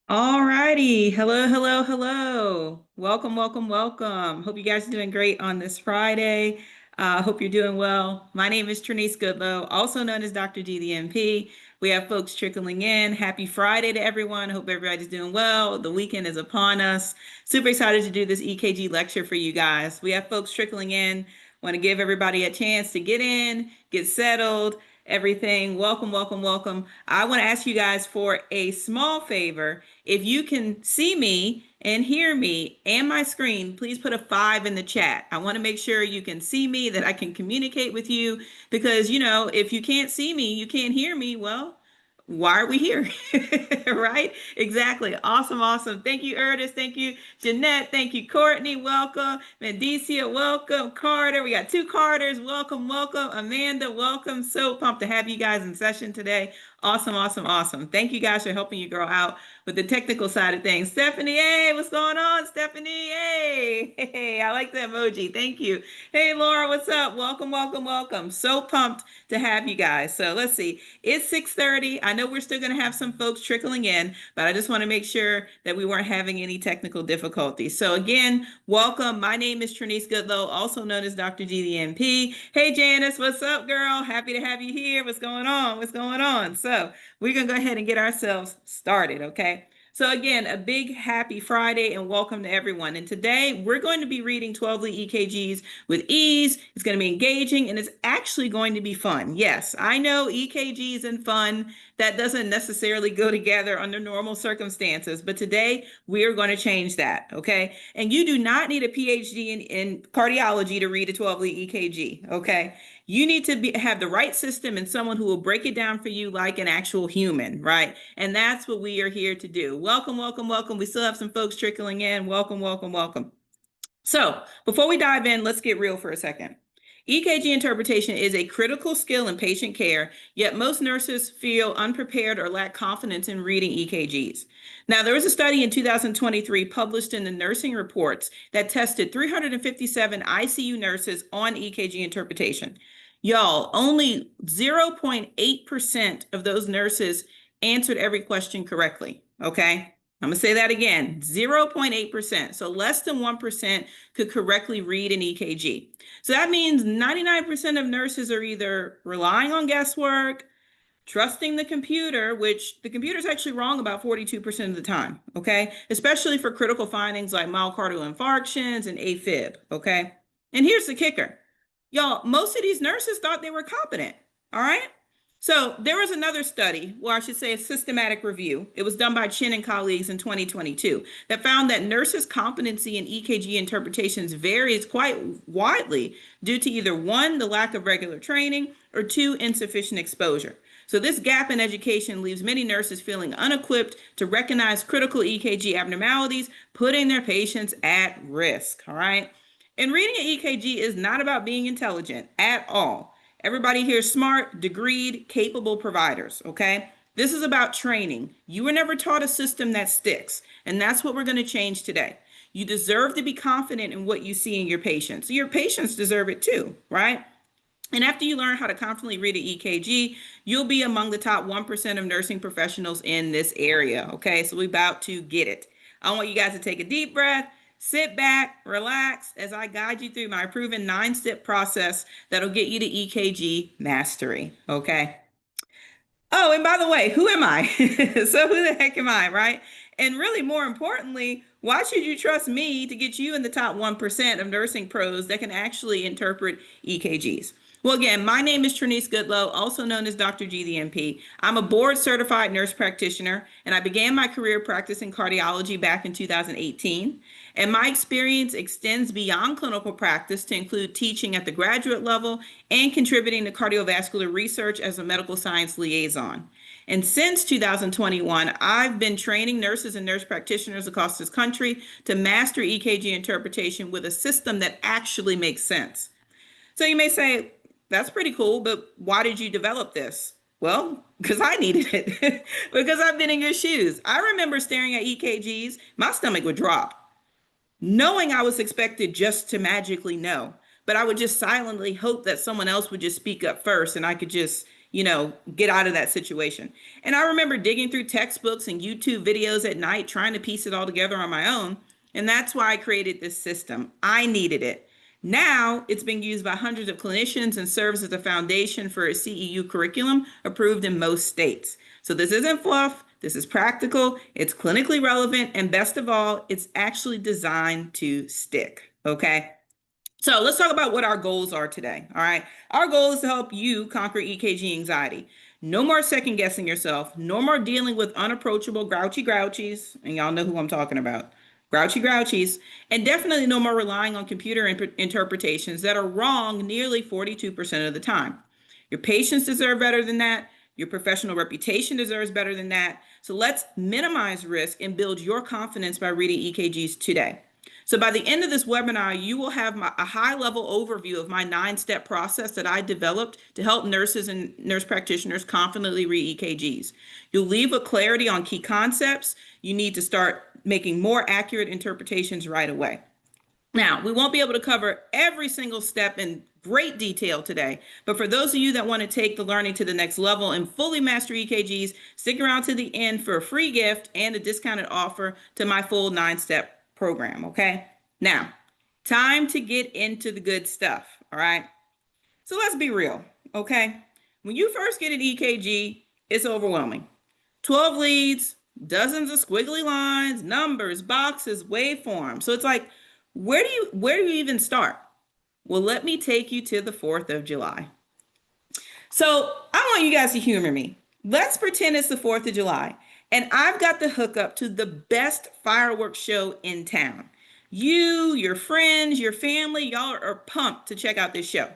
All righty. Hello, hello, hello. Welcome, welcome, welcome. Hope you guys are doing great on this Friday. Hope you're doing well. My name is Trinice Goodlow, also known as Dr. G the MP. We have folks trickling in. Happy Friday to everyone. Hope everybody's doing well. The weekend is upon us. Super excited to do this EKG lecture for you guys. We have folks trickling in. Want to give everybody a chance to get in, get settled, everything. Welcome, welcome, welcome. I want to ask you guys for a small favor. If you can see me and hear me and my screen, please put a 5 in the chat. I want to make sure you can see me, that I can communicate with you, because, if you can't see me, you can't hear me, well, why are we here? Right? Exactly. Awesome, awesome. Thank you, Ernest. Thank you, Jeanette. Thank you, Courtney. Welcome. Mendicia, welcome. Carter. We got two Carters. Welcome, welcome. Amanda, welcome. So pumped to have you guys in session today. Awesome, awesome, awesome. Thank you guys for helping you girl out with the technical side of things. Stephanie, hey, what's going on, Stephanie? Hey, hey, I like the emoji. Thank you. Hey, Laura, what's up? Welcome, welcome, welcome. So pumped to have you guys. So let's see. It's 6:30. I know we're still going to have some folks trickling in, but I just want to make sure that we weren't having any technical difficulties. So again, welcome. My name is Trinice Goodlow, also known as Dr. G the MP. Hey, Janice, what's up, girl? Happy to have you here. What's going on? What's going on? So we're going to go ahead and get ourselves started, okay? So again, a big happy Friday and welcome to everyone. And today we're going to be reading 12 lead EKGs with ease. It's going to be engaging and it's actually going to be fun. Yes, I know EKGs and fun, that doesn't necessarily go together under normal circumstances, but today we are going to change that, okay? And you do not need a PhD in cardiology to read a 12 lead EKG, okay? You need to have the right system and someone who will break it down for you like an actual human, right? And that's what we are here to do. Welcome, welcome, welcome. We still have some folks trickling in. Welcome, welcome, welcome. So before we dive in, let's get real for a second. EKG interpretation is a critical skill in patient care, yet most nurses feel unprepared or lack confidence in reading EKGs. Now, there was a study in 2023 published in the Nursing Reports that tested 357 ICU nurses on EKG interpretation. Y'all, only 0.8% of those nurses answered every question correctly, okay? I'm going to say that again, 0.8%. So less than 1% could correctly read an EKG. So that means 99% of nurses are either relying on guesswork, trusting the computer, which the computer is actually wrong about 42% of the time, okay? Especially for critical findings like myocardial infarctions and AFib, okay? And here's the kicker. Y'all, most of these nurses thought they were competent, all right? So there was another study, or I should say a systematic review. It was done by Chen and colleagues in 2022 that found that nurses' competency in EKG interpretations varies quite widely due to either one, the lack of regular training, or two, insufficient exposure. So this gap in education leaves many nurses feeling unequipped to recognize critical EKG abnormalities, putting their patients at risk, all right? And reading an EKG is not about being intelligent at all. Everybody here is smart, degreed, capable providers, okay? This is about training. You were never taught a system that sticks, and that's what we're going to change today. You deserve to be confident in what you see in your patients. Your patients deserve it too, right? And after you learn how to confidently read an EKG, you'll be among the top 1% of nursing professionals in this area, okay? So we're about to get it. I want you guys to take a deep breath. Sit back, relax as I guide you through my proven 9-step process that'll get you to EKG mastery, okay? Oh, and by the way, who am I? So who the heck am I, right? And really more importantly, why should you trust me to get you in the top 1% of nursing pros that can actually interpret EKGs? Well, again, my name is Trinice Goodlow, also known as Dr. G the MP. I'm a board certified nurse practitioner, and I began my career practicing cardiology back in 2018. And my experience extends beyond clinical practice to include teaching at the graduate level and contributing to cardiovascular research as a medical science liaison. And since 2021, I've been training nurses and nurse practitioners across this country to master EKG interpretation with a system that actually makes sense. So you may say, that's pretty cool, but why did you develop this? Well, because I needed it, because I've been in your shoes. I remember staring at EKGs, my stomach would drop, knowing I was expected just to magically know. But I would just silently hope that someone else would just speak up first and I could just get out of that situation. And I remember digging through textbooks and YouTube videos at night, trying to piece it all together on my own. And that's why I created this system. I needed it. Now it's being used by hundreds of clinicians and serves as a foundation for a CEU curriculum approved in most states. So this isn't fluff. This is practical. It's clinically relevant. And best of all, it's actually designed to stick. Okay. So let's talk about what our goals are today. All right. Our goal is to help you conquer EKG anxiety. No more second guessing yourself. No more dealing with unapproachable grouchy grouchies. And y'all know who I'm talking about. Grouchy grouchies. And definitely no more relying on computer interpretations that are wrong nearly 42% of the time. Your patients deserve better than that. Your professional reputation deserves better than that. So let's minimize risk and build your confidence by reading EKGs today. So by the end of this webinar, you will have a high-level overview of my 9-step process that I developed to help nurses and nurse practitioners confidently read EKGs. You'll leave with clarity on key concepts. You need to start making more accurate interpretations right away. Now, we won't be able to cover every single step in great detail today, but for those of you that want to take the learning to the next level and fully master EKGs, stick around to the end for a free gift and a discounted offer to my full 9-step program. Okay. Now, time to get into the good stuff. All right. So let's be real. Okay. When you first get an EKG, it's overwhelming. 12 leads, dozens of squiggly lines, numbers, boxes, waveforms. So it's like, where do you even start? Well, let me take you to the 4th of July. So I want you guys to humor me. Let's pretend it's the 4th of July. And I've got the hookup to the best fireworks show in town. You, your friends, your family, y'all are pumped to check out this show.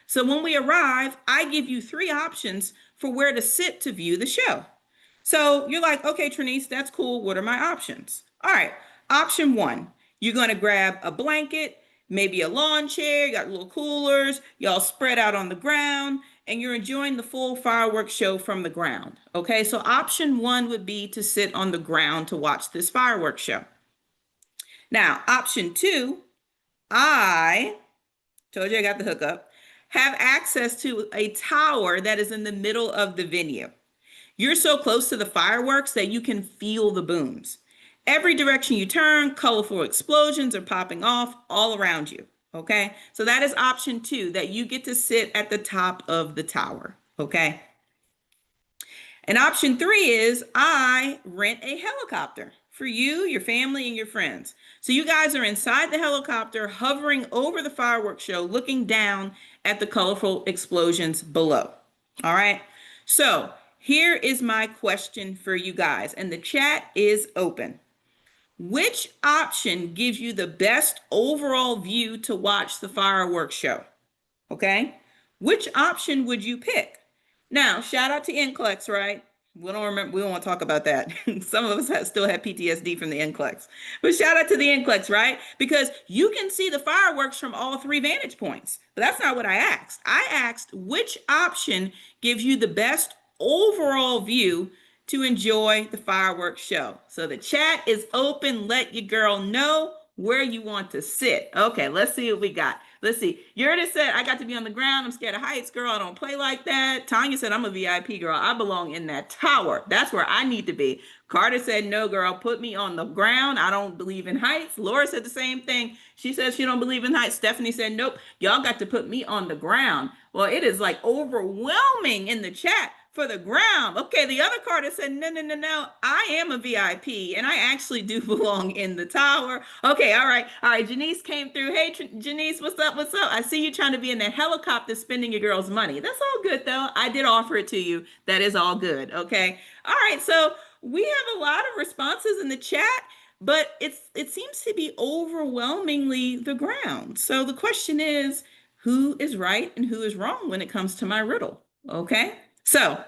So when we arrive, I give you 3 options for where to sit to view the show. So you're like, okay, Trinice, that's cool. What are my options? All right. Option 1, you're going to grab a blanket, maybe a lawn chair, you got little coolers, y'all spread out on the ground, and you're enjoying the full fireworks show from the ground. Okay, so option 1 would be to sit on the ground to watch this fireworks show. Now, option 2, I told you I got the hookup, have access to a tower that is in the middle of the venue. You're so close to the fireworks that you can feel the booms. Every direction you turn, colorful explosions are popping off all around you. Okay, so that is option 2, that you get to sit at the top of the tower. Okay. And option 3 is I rent a helicopter for you, your family, and your friends. So you guys are inside the helicopter, hovering over the fireworks show, looking down at the colorful explosions below. All right. So here is my question for you guys, and the chat is open. Which option gives you the best overall view to watch the fireworks show? Okay. Which option would you pick? Now, shout out to NCLEX, right? We don't want to talk about that. Some of us still have PTSD from the NCLEX. But shout out to the NCLEX, right? Because you can see the fireworks from all 3 vantage points. But that's not what I asked. I asked which option gives you the best overall view to enjoy the fireworks show. So the chat is open. Let your girl know where you want to sit. Okay, let's see what we got. Let's see. Yurda said, I got to be on the ground. I'm scared of heights, girl. I don't play like that. Tanya said, I'm a VIP girl. I belong in that tower. That's where I need to be. Carter said, no, girl, put me on the ground. I don't believe in heights. Laura said the same thing. She says she don't believe in heights. Stephanie said, nope, y'all got to put me on the ground. Well, it is like overwhelming in the chat for the ground. Okay, the other Carter said, no, I am a VIP and I actually do belong in the tower. Okay, all right. Janice came through. Hey, Janice, what's up? I see you trying to be in that helicopter spending your girl's money. That's all good though. I did offer it to you. That is all good. Okay. All right. So we have a lot of responses in the chat, but it seems to be overwhelmingly the ground. So the question is, who is right and who is wrong when it comes to my riddle? Okay. So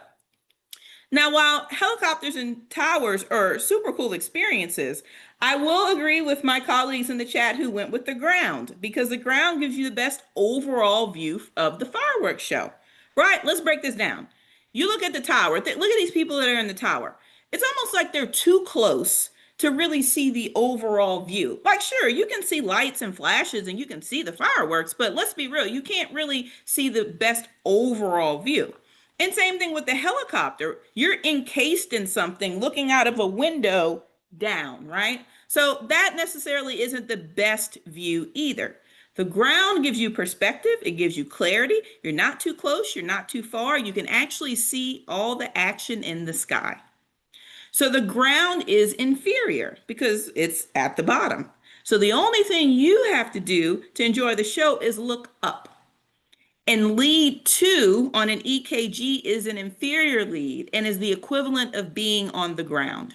now, while helicopters and towers are super cool experiences, I will agree with my colleagues in the chat who went with the ground, because the ground gives you the best overall view of the fireworks show. Right? Let's break this down. You look at the tower. Look at these people that are in the tower. It's almost like they're too close to really see the overall view. Like, sure, you can see lights and flashes and you can see the fireworks, but let's be real, you can't really see the best overall view. And same thing with the helicopter. You're encased in something looking out of a window down, right? So that necessarily isn't the best view either. The ground gives you perspective, it gives you clarity. You're not too close, you're not too far. You can actually see all the action in the sky. So the ground is inferior because it's at the bottom. So the only thing you have to do to enjoy the show is look up. And lead 2 on an EKG is an inferior lead and is the equivalent of being on the ground.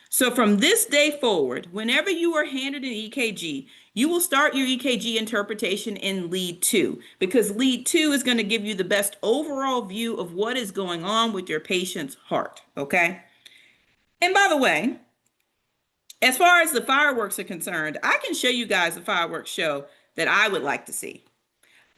So from this day forward, whenever you are handed an EKG, you will start your EKG interpretation in lead 2 because lead 2 is going to give you the best overall view of what is going on with your patient's heart, okay? And by the way, as far as the fireworks are concerned, I can show you guys a fireworks show that I would like to see.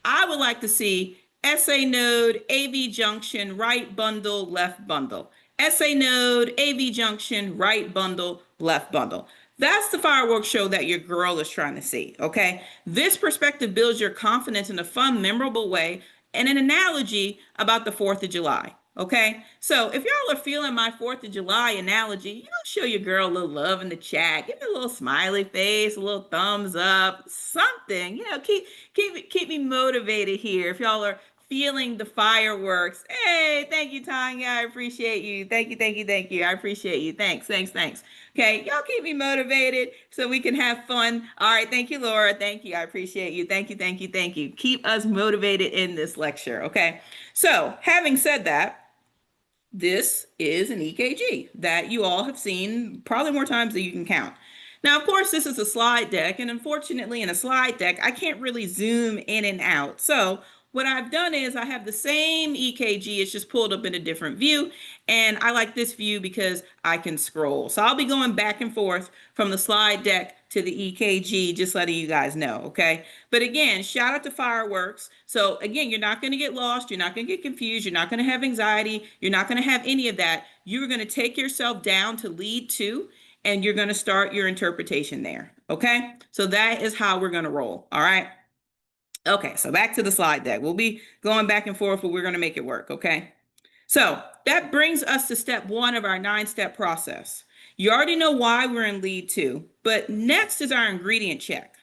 I would like to see SA node, AV junction, right bundle, left bundle. SA node, AV junction, right bundle, left bundle. That's the fireworks show that your girl is trying to see, okay? This perspective builds your confidence in a fun, memorable way and an analogy about the 4th of July. Okay, so if y'all are feeling my 4th of July analogy, you know, show your girl a little love in the chat. Give me a little smiley face, a little thumbs up, something. You know, keep me motivated here. If y'all are feeling the fireworks, hey, thank you, Tanya. I appreciate you. Thank you. I appreciate you. Thanks. Okay, y'all keep me motivated so we can have fun. All right, thank you, Laura. Thank you. I appreciate you. Thank you. Keep us motivated in this lecture. Okay, so having said that, this is an EKG that you all have seen probably more times than you can count. Now, of course, this is a slide deck, and unfortunately in a slide deck, I can't really zoom in and out. So what I've done is I have the same EKG, it's just pulled up in a different view, and I like this view because I can scroll. So I'll be going back and forth from the slide deck to the EKG, just letting you guys know, okay? But again, shout out to fireworks. So again, you're not going to get lost, you're not going to get confused, you're not going to have anxiety, you're not going to have any of that. You're going to take yourself down to lead 2, and you're going to start your interpretation there, okay? So that is how we're going to roll, all right? Okay, so back to the slide deck. We'll be going back and forth, but we're going to make it work, okay? So that brings us to step 1 of our 9-step process. You already know why we're in lead 2, but next is our ingredient check.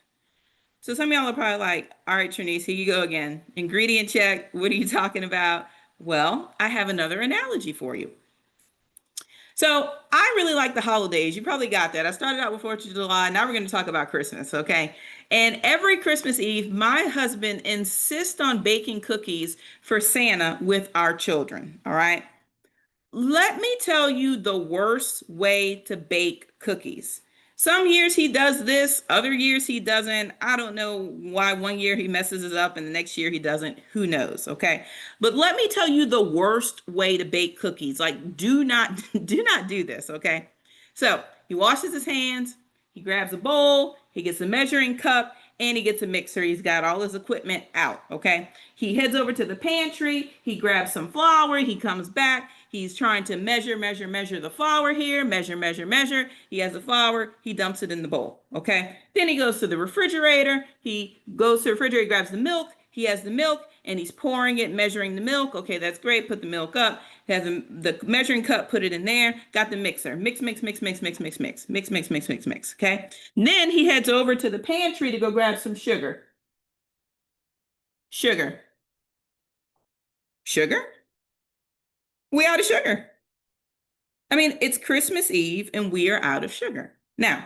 So some of y'all are probably like, all right, Trinice, here you go again. Ingredient check, what are you talking about? Well, I have another analogy for you. So I really like the holidays. You probably got that. I started out with 4th of July. Now we're going to talk about Christmas, okay? And every Christmas Eve, my husband insists on baking cookies for Santa with our children, all right? Let me tell you the worst way to bake cookies. Some years he does this, other years he doesn't. I don't know why one year he messes it up and the next year he doesn't. Who knows, okay? But let me tell you the worst way to bake cookies. Like, do not do this, okay? So he washes his hands, he grabs a bowl, he gets a measuring cup, and he gets a mixer. He's got all his equipment out, okay? He heads over to the pantry, he grabs some flour, he comes back, he's trying to measure the flour here, measure. He has the flour, he dumps it in the bowl, okay? Then he goes to the refrigerator, grabs the milk, he has the milk, and he's pouring it, measuring the milk. Okay, that's great, put the milk up, has the measuring cup, put it in there, got the mixer, mix, okay? And then he heads over to the pantry to go grab some sugar. Sugar. We out of sugar. I mean, it's Christmas Eve and we are out of sugar. Now,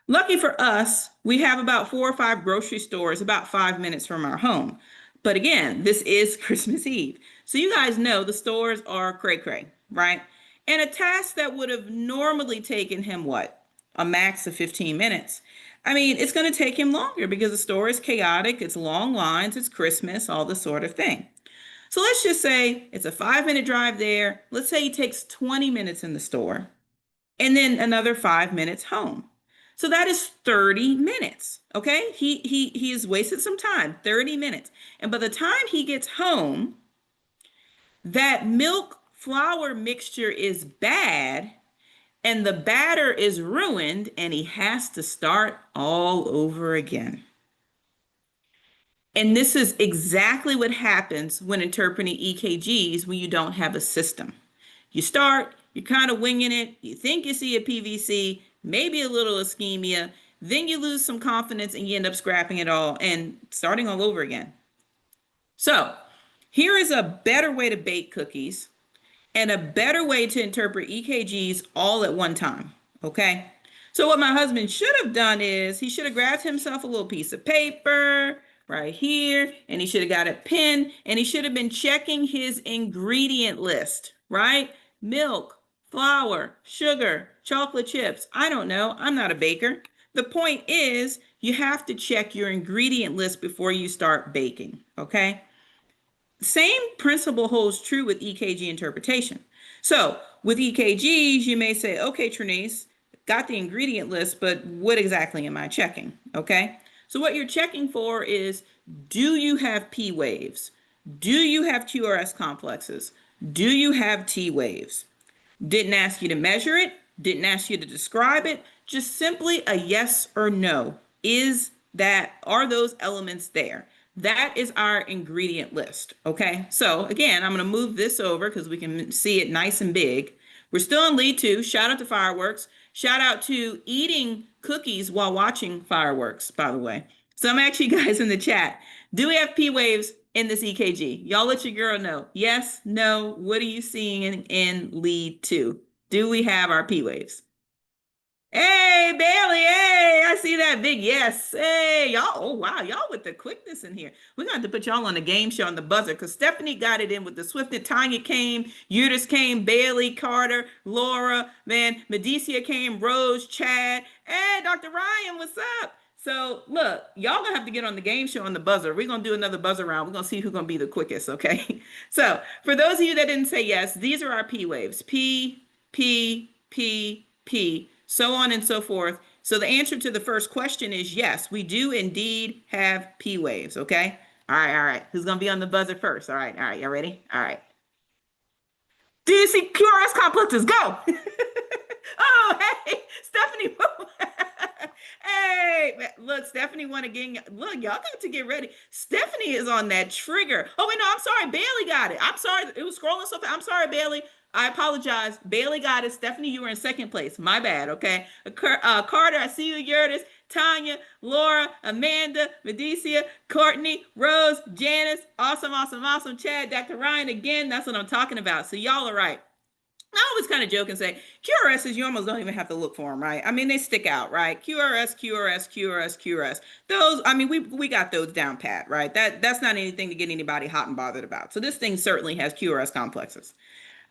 lucky for us, we have about 4 or 5 grocery stores about 5 minutes from our home. But again, this is Christmas Eve. So you guys know the stores are cray-cray, right? And a task that would have normally taken him, what? A max of 15 minutes. I mean, it's going to take him longer because the store is chaotic, it's long lines, it's Christmas, all this sort of thing. So let's just say it's a 5-minute drive there. Let's say he takes 20 minutes in the store and then another 5 minutes home. So that is 30 minutes, okay? He has wasted some time, 30 minutes. And by the time he gets home, that milk flour mixture is bad and the batter is ruined and he has to start all over again. And this is exactly what happens when interpreting EKGs when you don't have a system. You start, you're kind of winging it, you think you see a PVC, maybe a little ischemia, then you lose some confidence and you end up scrapping it all and starting all over again. So, here is a better way to bake cookies and a better way to interpret EKGs all at one time. Okay. So, what my husband should have done is he should have grabbed himself a little piece of paper right here, and he should have got a pen, and he should have been checking his ingredient list, right? Milk, flour, sugar, chocolate chips. I don't know. I'm not a baker. The point is, you have to check your ingredient list before you start baking. Okay. Same principle holds true with EKG interpretation. So with EKGs, you may say, okay, Trinice, got the ingredient list, but what exactly am I checking? Okay. So what you're checking for is, do you have P waves? Do you have QRS complexes? Do you have T waves? Didn't ask you to measure it. Didn't ask you to describe it. Just simply a yes or no. Are those elements there? That is our ingredient list. Okay. So again, I'm going to move this over because we can see it nice and big. We're still in lead 2. Shout out to fireworks. Shout out to eating cookies while watching fireworks, by the way. So I'm actually, guys, in the chat. Do we have P waves in this EKG? Y'all let your girl know. Yes, no. What are you seeing in lead 2? Do we have our P waves? Hey, Bailey. Hey, I see that big yes. Hey, y'all. Oh, wow. Y'all with the quickness in here. We're going to have to put y'all on the game show on the buzzer because Stephanie got it in with the swiftness. Tanya came, Eudice came, Bailey, Carter, Laura, man, Medicia came, Rose, Chad. Hey, Dr. Ryan, what's up? So look, y'all gonna have to get on the game show on the buzzer. We're gonna do another buzzer round. We're gonna see who's gonna be the quickest, okay? So for those of you that didn't say yes, these are our P waves. P, P, P, P, so on and so forth. So the answer to the first question is yes, we do indeed have P waves, okay? All right. Who's gonna be on the buzzer first? All right, you ready? All right. Do you see QRS complexes? Go! Oh, hey, Stephanie. Hey, look, Stephanie won again. Look, y'all got to get ready. Stephanie is on that trigger. Oh, wait, no, I'm sorry. Bailey got it. I'm sorry. It was scrolling so fast. I'm sorry, Bailey. I apologize. Bailey got it. Stephanie, you were in second place. My bad, okay? Carter, I see you, Eudice, Tanya, Laura, Amanda, Medicia, Courtney, Rose, Janice. Awesome. Chad, Dr. Ryan, again, that's what I'm talking about. So y'all are right. I always kind of joke and say QRSs, you almost don't even have to look for them, right? I mean, they stick out, right? QRS. Those, I mean, we got those down pat, right? That's not anything to get anybody hot and bothered about. So this thing certainly has QRS complexes.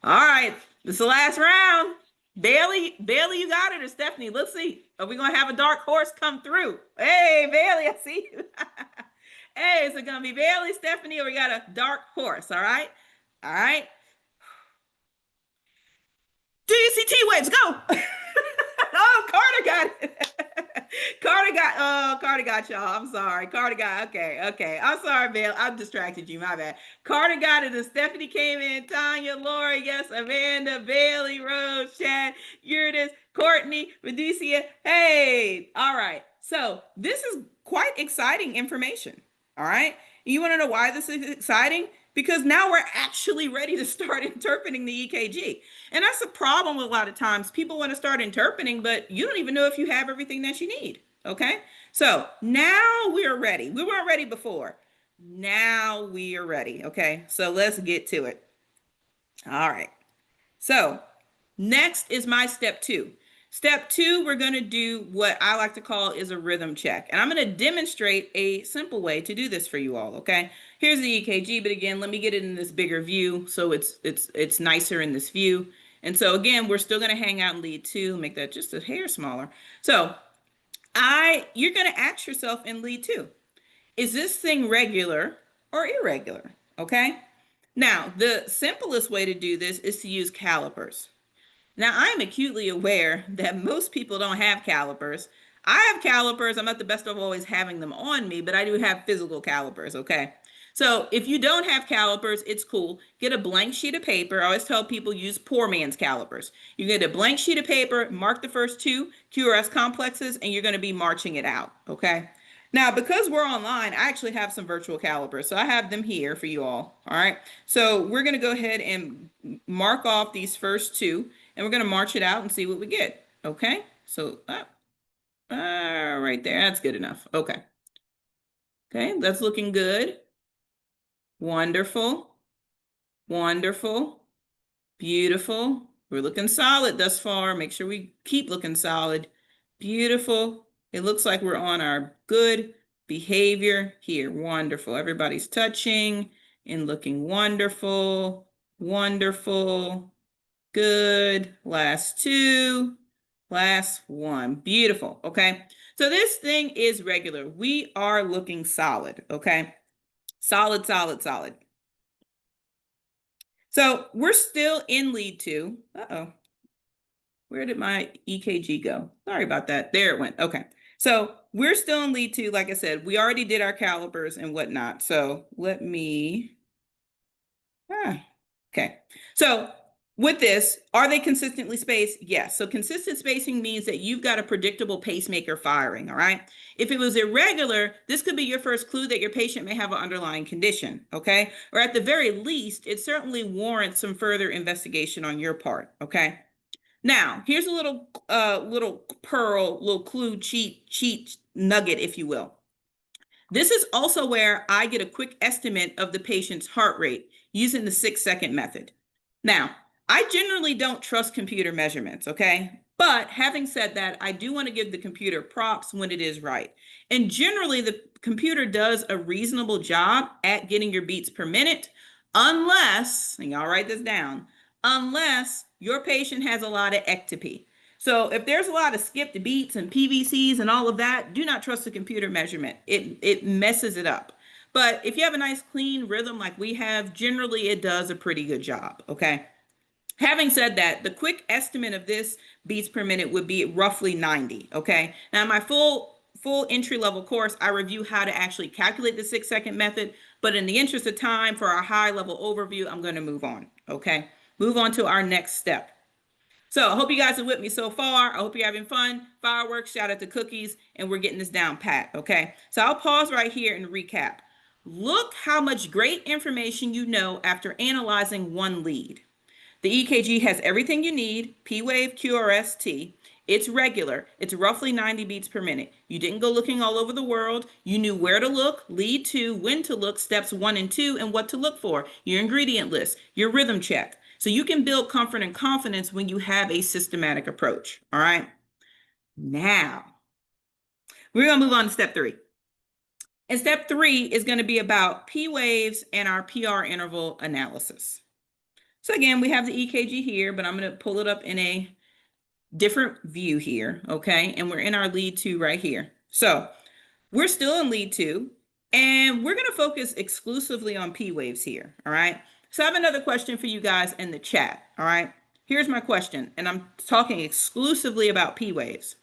All right, this is the last round. Bailey, you got it, or Stephanie? Let's see. Are we gonna have a dark horse come through? Hey, Bailey, I see you. Hey, is it gonna be Bailey, Stephanie, or we got a dark horse? All right. Do you see T waves? Go. Oh, Carter got it. Carter got y'all. I'm sorry. Carter got, okay. I'm sorry, Bill. I've distracted you. My bad. Carter got it. And Stephanie came in. Tanya, Laura, yes, Amanda, Bailey, Rose, Chad, Eudice, Courtney, Medicia. Hey, all right. So this is quite exciting information. All right. You want to know why this is exciting? Because now we're actually ready to start interpreting the EKG. And that's a problem with a lot of times. People want to start interpreting, but you don't even know if you have everything that you need. Okay. So now we are ready. We weren't ready before. Now we are ready. Okay. So let's get to it. All right. So next is my step 2. Step 2, we're going to do what I like to call is a rhythm check. And I'm going to demonstrate a simple way to do this for you all, okay? Here's the EKG, but again, let me get it in this bigger view so it's nicer in this view. And so again, we're still going to hang out in lead 2, make that just a hair smaller. So you're going to ask yourself in lead 2, is this thing regular or irregular, okay? Now, the simplest way to do this is to use calipers. Now, I'm acutely aware that most people don't have calipers. I have calipers. I'm not the best of always having them on me, but I do have physical calipers, okay? So if you don't have calipers, it's cool. Get a blank sheet of paper. I always tell people use poor man's calipers. You get a blank sheet of paper, mark the first 2 QRS complexes, and you're going to be marching it out, okay? Now, because we're online, I actually have some virtual calipers. So I have them here for you all. All right. So we're going to go ahead and mark off these first two, and we're going to march it out and see what we get. Okay. So right there. That's good enough. Okay. Okay. That's looking good. Wonderful. Wonderful. Beautiful. We're looking solid thus far. Make sure we keep looking solid. Beautiful. It looks like we're on our good behavior here. Wonderful. Everybody's touching and looking wonderful. Wonderful. Good. Last two. Last one. Beautiful. Okay. So this thing is regular. We are looking solid. Okay. Solid, solid, solid. So we're still in lead two. Uh-oh. Where did my EKG go? Sorry about that. There it went. Okay. So we're still in lead two. Like I said, we already did our calipers and whatnot. So let me, okay. So with this, are they consistently spaced? Yes. So consistent spacing means that you've got a predictable pacemaker firing, all right? If it was irregular, this could be your first clue that your patient may have an underlying condition, okay? Or at the very least, it certainly warrants some further investigation on your part, okay? Now, here's a little pearl, little clue, cheat nugget, if you will. This is also where I get a quick estimate of the patient's heart rate using the 6-second method. Now, I generally don't trust computer measurements, okay? But having said that, I do want to give the computer props when it is right. And generally, the computer does a reasonable job at getting your beats per minute, unless, and y'all write this down, unless your patient has a lot of ectopy. So if there's a lot of skipped beats and PVCs and all of that, do not trust the computer measurement. It messes it up. But if you have a nice clean rhythm like we have, generally it does a pretty good job, okay? Having said that, the quick estimate of this beats per minute would be roughly 90, okay? Now, in my full entry-level course, I review how to actually calculate the 6-second method, but in the interest of time for our high-level overview, I'm going to move on, okay? Move on to our next step. So I hope you guys are with me so far. I hope you're having fun. Fireworks, shout out to cookies, and we're getting this down pat, okay? So I'll pause right here and recap. Look how much great information you know after analyzing one lead. The EKG has everything you need, P-wave, QRS-T. It's regular. It's roughly 90 beats per minute. You didn't go looking all over the world. You knew where to look, lead to, when to look, steps 1 and 2, and what to look for, your ingredient list, your rhythm check. So you can build comfort and confidence when you have a systematic approach, all right? Now, we're going to move on to step 3. And step 3 is going to be about P waves and our PR interval analysis. So again, we have the EKG here, but I'm going to pull it up in a different view here, okay? And we're in our lead 2 right here. So we're still in lead 2, and we're going to focus exclusively on P waves here, all right? So I have another question for you guys in the chat, all right? Here's my question, and I'm talking exclusively about P waves.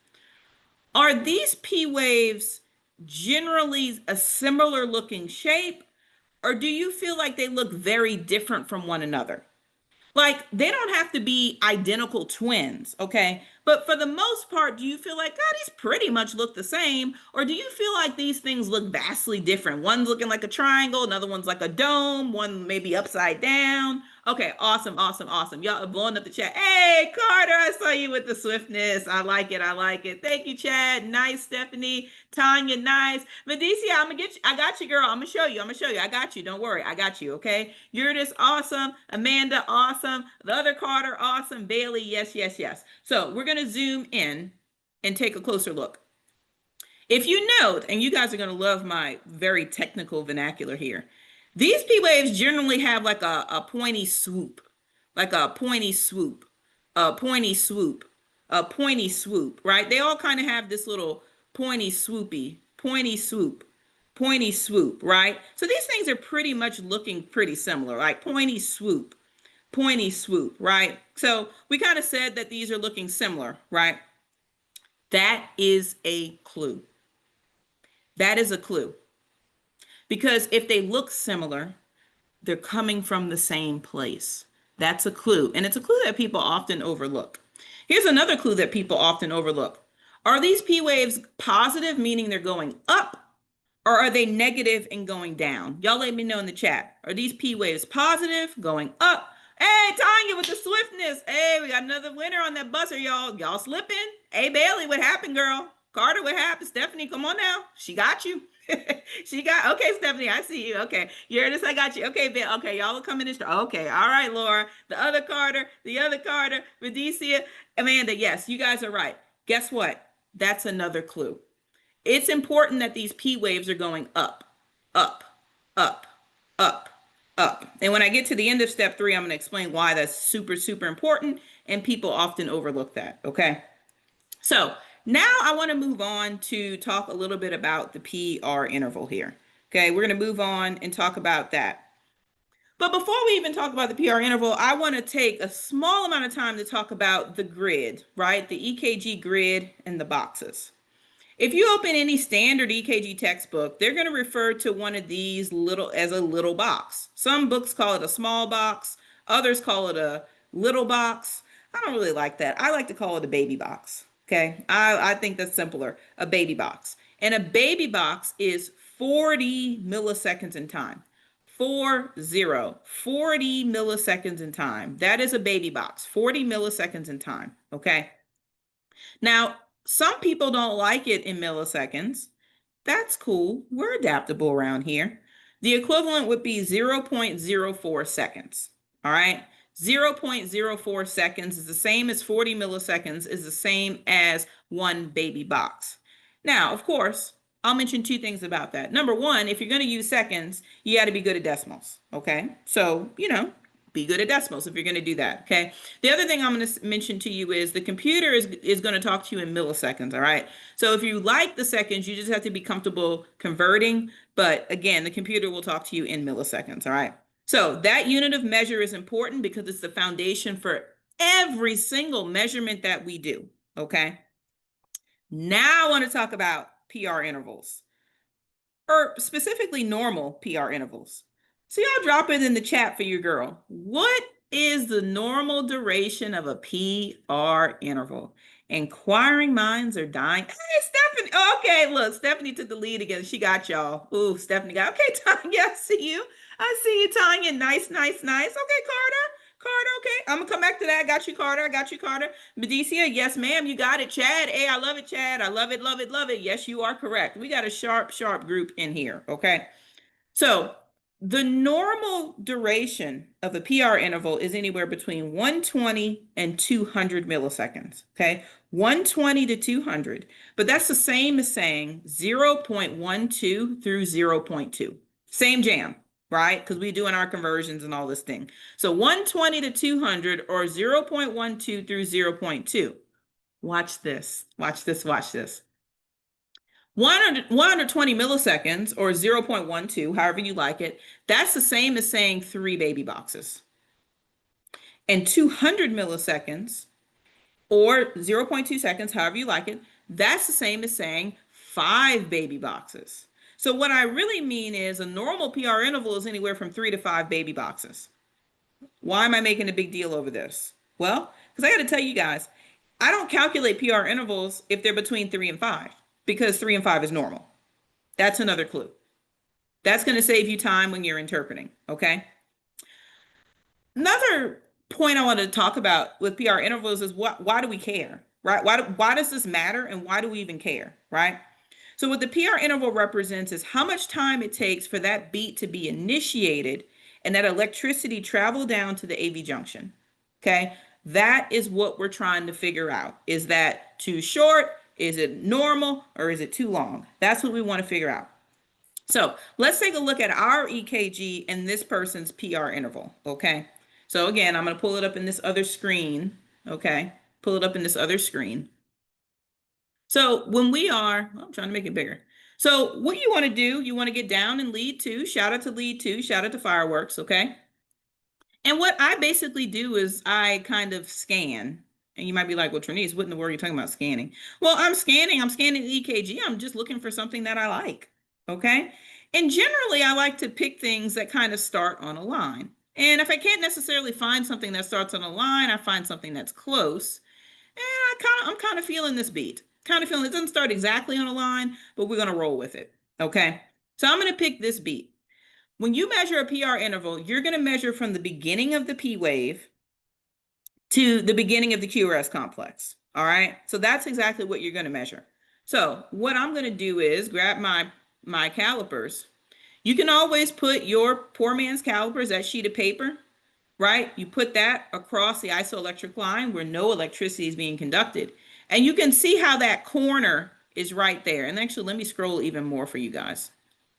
Are these P waves generally a similar looking shape, or do you feel like they look very different from one another? Like, they don't have to be identical twins, okay? But for the most part, do you feel like, God, these pretty much look the same? Or do you feel like these things look vastly different? One's looking like a triangle, another one's like a dome, one maybe upside down. Okay, awesome, awesome, awesome. Y'all are blowing up the chat. Hey, Carter, I saw you with the swiftness. I like it, I like it. Thank you, Chad. Nice, Stephanie. Tanya, nice. Medicia, I'm gonna get you. I got you, girl. I'm gonna show you. I got you. Don't worry. I got you, okay? You're just awesome. Amanda, awesome. The other Carter, awesome. Bailey, yes, yes, yes. So we're gonna zoom in and take a closer look. If you note, and you guys are gonna love my very technical vernacular here, these P waves generally have like a pointy swoop, like a pointy swoop, a pointy swoop, a pointy swoop, right? They all kind of have this little pointy swoopy, pointy swoop, pointy swoop, right? So these things are pretty much looking pretty similar, like pointy swoop, right? So we kind of said that these are looking similar, right? That is a clue. That is a clue. Because if they look similar, they're coming from the same place. That's a clue. And it's a clue that people often overlook. Here's another clue that people often overlook. Are these P waves positive, meaning they're going up, or are they negative and going down? Y'all let me know in the chat. Are these P waves positive, going up? Hey, Tanya with the swiftness. Hey, we got another winner on that buzzer, y'all. Y'all slipping. Hey, Bailey, what happened, girl? Carter, what happened? Stephanie, come on now. She got you. She got, okay, Stephanie, I see you. Okay, you heard this, I got you. Okay, Bill, okay, y'all are coming in. Okay, all right, Laura, the other Carter, Rhodesia, Amanda, yes, you guys are right. Guess what? That's another clue. It's important that these P waves are going up, up, up, up, up. And when I get to the end of step 3, I'm going to explain why that's super, super important, and people often overlook that, okay? So now I want to move on to talk a little bit about the PR interval here. Okay, we're going to move on and talk about that. But before we even talk about the PR interval, I want to take a small amount of time to talk about the grid, right? The EKG grid and the boxes. If you open any standard EKG textbook, they're going to refer to one of these as a little box. Some books call it a small box. Others call it a little box. I don't really like that. I like to call it a baby box. Okay. I think that's simpler. A baby box. And a baby box is 40 milliseconds in time. 40 milliseconds in time. That is a baby box. 40 milliseconds in time. Okay. Now, some people don't like it in milliseconds. That's cool. We're adaptable around here. The equivalent would be 0.04 seconds. All right. 0.04 seconds is the same as 40 milliseconds, is the same as one baby box. Now, of course, I'll mention 2 things about that. Number 1, if you're going to use seconds, you got to be good at decimals. Okay. So, be good at decimals if you're going to do that. Okay. The other thing I'm going to mention to you is the computer is going to talk to you in milliseconds. All right. So if you like the seconds, you just have to be comfortable converting. But again, the computer will talk to you in milliseconds. All right. So that unit of measure is important because it's the foundation for every single measurement that we do. Okay. Now I want to talk about PR intervals, or specifically normal PR intervals. So y'all drop it in the chat for your girl. What is the normal duration of a PR interval? Inquiring minds are dying. Hey, Stephanie. Okay, look, Stephanie took the lead again. She got y'all. Ooh, Stephanie got, okay, Tanya, I see you. I see you, Tanya. Nice, nice, nice. Okay, Carter, okay. I'm gonna come back to that. I got you, Carter. Medicia, yes, ma'am, you got it. Chad, hey, I love it, Chad. I love it, love it, love it. Yes, you are correct. We got a sharp group in here, okay? So the normal duration of a PR interval is anywhere between 120 and 200 milliseconds, okay? 120 to 200, but that's the same as saying 0.12 through 0.2. Same jam, right? Because we're doing our conversions and all this thing. So 120 to 200 or 0.12 through 0.2. Watch this. 120 milliseconds or 0.12, however you like it, that's the same as saying 3 baby boxes. And 200 milliseconds or 0.2 seconds, however you like it, that's the same as saying 5 baby boxes. So what I really mean is a normal PR interval is anywhere from 3 to 5 baby boxes. Why am I making a big deal over this? Well, because I got to tell you guys, I don't calculate PR intervals if they're between 3 and 5, because 3 and 5 is normal. That's another clue. That's going to save you time when you're interpreting, okay? Another point I wanted to talk about with PR intervals is why do we care, right? Why does this matter, and why do we even care, right? So what the PR interval represents is how much time it takes for that beat to be initiated and that electricity travel down to the AV junction, okay? That is what we're trying to figure out. Is that too short? Is it normal, or is it too long? That's what we want to figure out. So let's take a look at our EKG and this person's PR interval, okay? So again, I'm going to pull it up in this other screen, okay? Pull it up in this other screen. So when we are, I'm trying to make it bigger. So what you want to do, you want to get down in lead 2, shout out to lead 2, shout out to fireworks, okay? And what I basically do is I kind of scan. And you might be like, well, Trinice, what in the world are you talking about scanning? Well, I'm scanning the EKG. I'm just looking for something that I like, okay? And generally, I like to pick things that kind of start on a line. And if I can't necessarily find something that starts on a line, I find something that's close. And I'm kind of feeling this beat. Kind of feeling it doesn't start exactly on a line, but we're going to roll with it, okay? So I'm going to pick this beat. When you measure a PR interval, you're going to measure from the beginning of the P wave to the beginning of the QRS complex. All right. So that's exactly what you're going to measure. So what I'm going to do is grab my calipers. You can always put your poor man's calipers, that sheet of paper, right? You put that across the isoelectric line where no electricity is being conducted. And you can see how that corner is right there. And actually, let me scroll even more for you guys.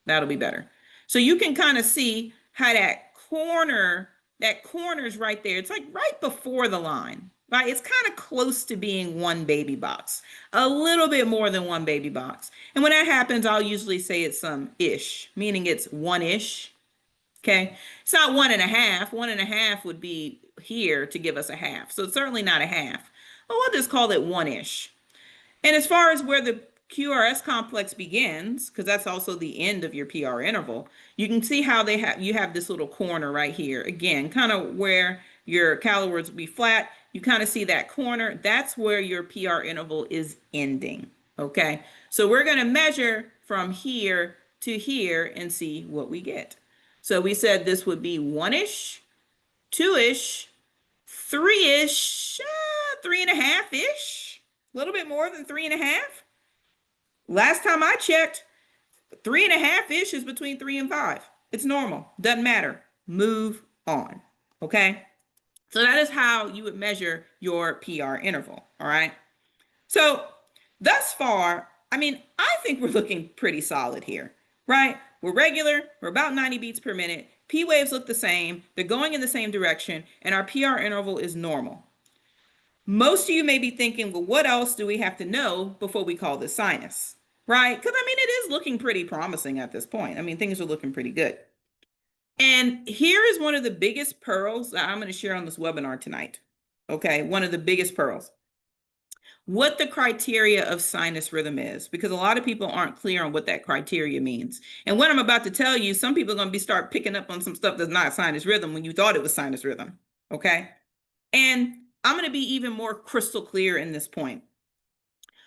That'll be better. So you can kind of see how that corner is right there. It's like right before the line, right? It's kind of close to being one baby box, a little bit more than one baby box. And when that happens, I'll usually say it's some ish, meaning it's one-ish. Okay. It's not 1.5. 1.5 would be here to give us a half. So it's certainly not a half. Well, we'll just call it one-ish. And as far as where the QRS complex begins, because that's also the end of your PR interval, you can see how you have this little corner right here. Again, kind of where your calipers would be flat. You kind of see that corner. That's where your PR interval is ending. Okay. So we're going to measure from here to here and see what we get. So we said this would be one-ish, two-ish, three-ish, 3.5-ish, a little bit more than 3.5. Last time I checked, 3.5-ish is between 3 and 5. It's normal. Doesn't matter. Move on. Okay. So that is how you would measure your PR interval. All right. So thus far, I mean, I think we're looking pretty solid here, right? We're regular. We're about 90 beats per minute. P waves look the same. They're going in the same direction. And our PR interval is normal. Most of you may be thinking, well, what else do we have to know before we call this sinus, right? Because I mean, it is looking pretty promising at this point. I mean, things are looking pretty good. And here is one of the biggest pearls that I'm going to share on this webinar tonight. Okay, one of the biggest pearls. What the criteria of sinus rhythm is, because a lot of people aren't clear on what that criteria means. And what I'm about to tell you, some people are going to start picking up on some stuff that's not sinus rhythm when you thought it was sinus rhythm. Okay, and I'm going to be even more crystal clear in this point.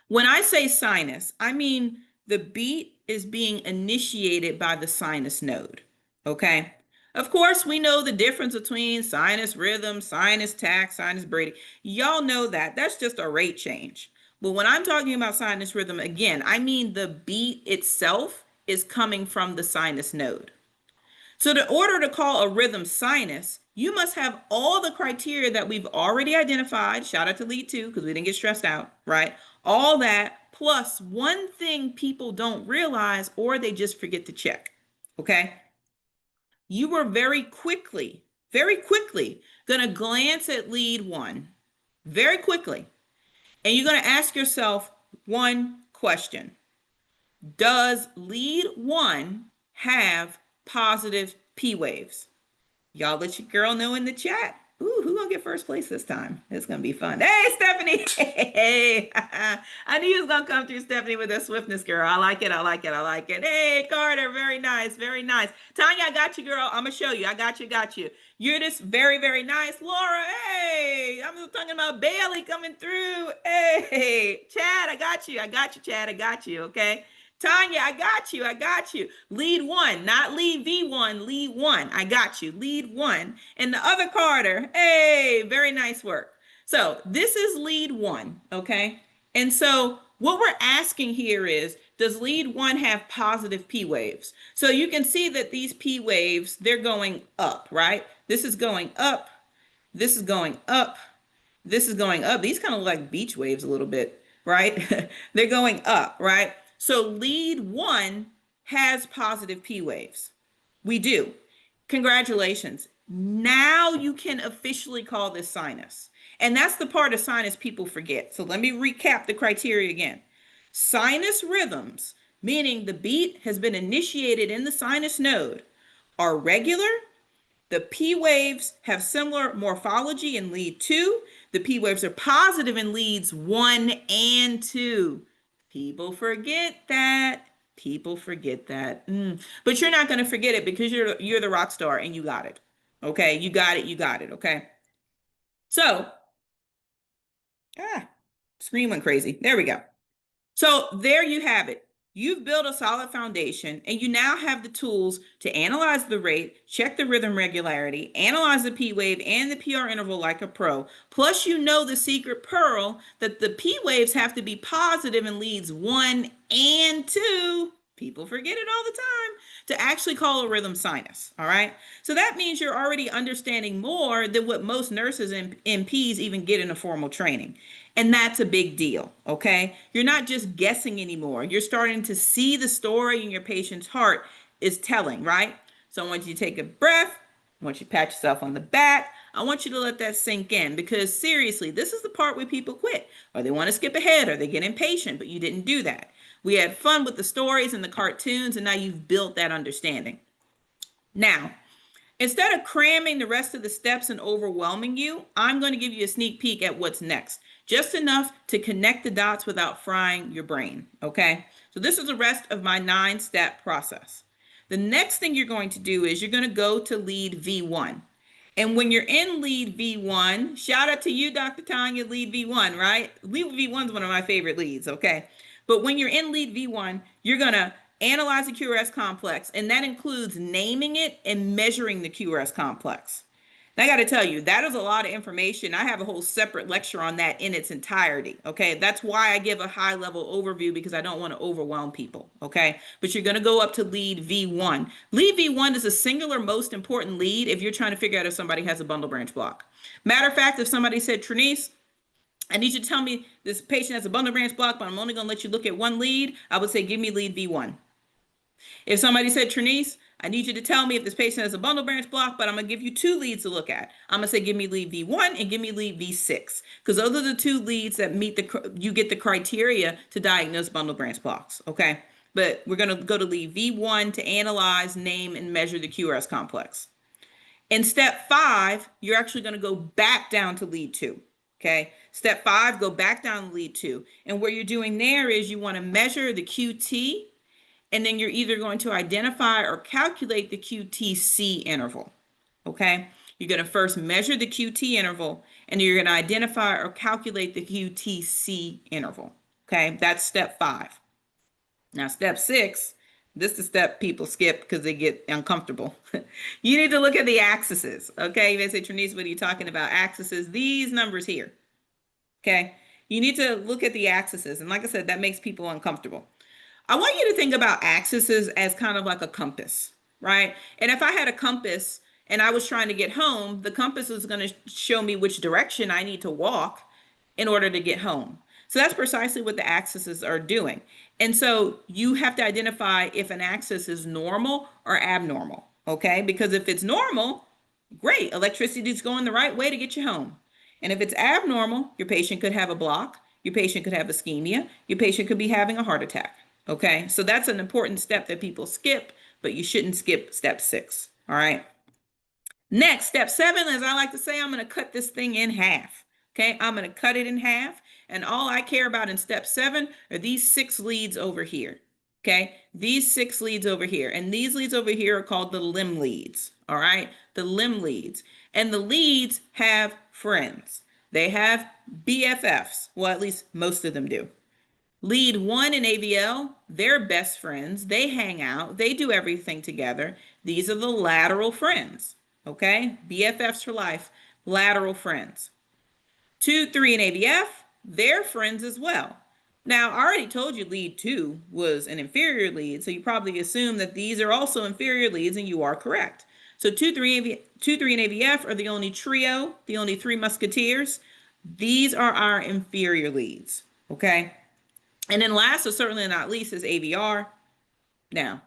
When I say sinus, I mean the beat is being initiated by the sinus node. Okay. Of course, we know the difference between sinus rhythm, sinus tach, sinus bradycardia. Y'all know that. That's just a rate change. But when I'm talking about sinus rhythm, again, I mean the beat itself is coming from the sinus node. So in order to call a rhythm sinus, you must have all the criteria that we've already identified. Shout out to lead 2 because we didn't get stressed out, right? All that plus one thing people don't realize or they just forget to check, okay? You were very quickly going to glance at lead 1, very quickly, and you're going to ask yourself one question. Does lead 1 have positive P waves? Y'all let your girl know in the chat. Ooh, who's gonna get first place this time? It's gonna be fun. Hey, Stephanie. Hey, I knew you was gonna come through, Stephanie, with that swiftness, girl. I like it. I like it. I like it. Hey, Carter, very nice. Very nice. Tanya, I got you, girl. I'm gonna show you. I got you. Got you. You're just very, very nice. Laura, hey, I'm talking about Bailey coming through. Hey, Chad, I got you. I got you, Chad. I got you. Okay. Tanya, I got you. I got you. Lead 1, not lead V1, lead 1. I got you. Lead 1. And the other Carter, hey, very nice work. So this is lead 1, okay? And so what we're asking here is, does lead 1 have positive P waves? So you can see that these P waves, they're going up, right? This is going up. This is going up. This is going up. These kind of look like beach waves a little bit, right? They're going up, right? So lead 1 has positive P waves. We do. Congratulations. Now you can officially call this sinus. And that's the part of sinus people forget. So let me recap the criteria again. Sinus rhythms, meaning the beat has been initiated in the sinus node, are regular. The P waves have similar morphology in lead 2. The P waves are positive in leads 1 and 2. People forget that. People forget that. But you're not going to forget it because you're the rock star and you got it. Okay, you got it. You got it. Okay. So, screen went crazy. There we go. So there you have it. you've built a solid foundation, and you now have the tools to analyze the rate, check the rhythm regularity, analyze the P wave and the PR interval like a pro. Plus, you know the secret pearl that the P waves have to be positive in leads 1 and 2. People forget it all the time, to actually call a rhythm sinus. All right. So that means you're already understanding more than what most nurses and NPs even get in a formal training. And that's a big deal. Okay. You're not just guessing anymore. You're starting to see the story in your patient's heart is telling, right? So I want you to take a breath. I want you to pat yourself on the back. I want you to let that sink in, because seriously, this is the part where people quit, or they want to skip ahead, or they get impatient, but you didn't do that. We had fun with the stories and the cartoons, and now you've built that understanding. Now, instead of cramming the rest of the steps and overwhelming you, I'm going to give you a sneak peek at what's next, just enough to connect the dots without frying your brain, okay? So this is the rest of my 9-step process. The next thing you're going to do is you're going to go to lead V1. And when you're in lead V1, shout out to you, Dr. Tanya, lead V1, right? Lead V1 is one of my favorite leads, okay? But when you're in lead V1, you're going to analyze the QRS complex, and that includes naming it and measuring the QRS complex. And I got to tell you, that is a lot of information. I have a whole separate lecture on that in its entirety. Okay. That's why I give a high level overview, because I don't want to overwhelm people. Okay. But you're going to go up to lead V1. Lead V1 is a singular most important lead if you're trying to figure out if somebody has a bundle branch block. Matter of fact, if somebody said, Trinice, I need you to tell me this patient has a bundle branch block, but I'm only going to let you look at one lead, I would say, give me lead V1. If somebody said, Trinice, I need you to tell me if this patient has a bundle branch block, but I'm going to give you 2 leads to look at. I'm going to say, give me lead V1 and give me lead V6, because those are the 2 leads that meet you get the criteria to diagnose bundle branch blocks. Okay. But we're going to go to lead V1 to analyze, name, and measure the QRS complex. In step 5, you're actually going to go back down to lead 2. Okay. Step 5, go back down to lead 2. And what you're doing there is you want to measure the QT, and then you're either going to identify or calculate the QTC interval. Okay. You're going to first measure the QT interval, and you're going to identify or calculate the QTC interval. Okay. That's step 5. Now, step 6, this is the step people skip because they get uncomfortable. You need to look at the axes. Okay. You may say, Trinice, what are you talking about? Axes, these numbers here. Okay. You need to look at the axes. And like I said, that makes people uncomfortable. I want you to think about axes as kind of like a compass, right? And if I had a compass and I was trying to get home, the compass is going to show me which direction I need to walk in order to get home. So that's precisely what the axes are doing. And so you have to identify if an axis is normal or abnormal, okay? Because if it's normal, great, electricity is going the right way to get you home. And if it's abnormal, your patient could have a block, your patient could have ischemia, your patient could be having a heart attack. Okay, so that's an important step that people skip, but you shouldn't skip step 6. All right. Next, step 7, as I like to say, I'm going to cut this thing in half. Okay, I'm going to cut it in half. And all I care about in step 7 are these 6 leads over here. Okay, these 6 leads over here. And these leads over here are called the limb leads. All right, the limb leads. And the leads have friends. They have BFFs. Well, at least most of them do. Lead 1 in AVL, they're best friends. They hang out. They do everything together. These are the lateral friends. Okay? BFFs for life, lateral friends. 2, 3 in AVF, they're friends as well. Now, I already told you lead 2 was an inferior lead, so you probably assume that these are also inferior leads, and you are correct. So 2, 3 in AVF are the only trio, the only 3 musketeers. These are our inferior leads. Okay? And then last, but certainly not least, is AVR. Now,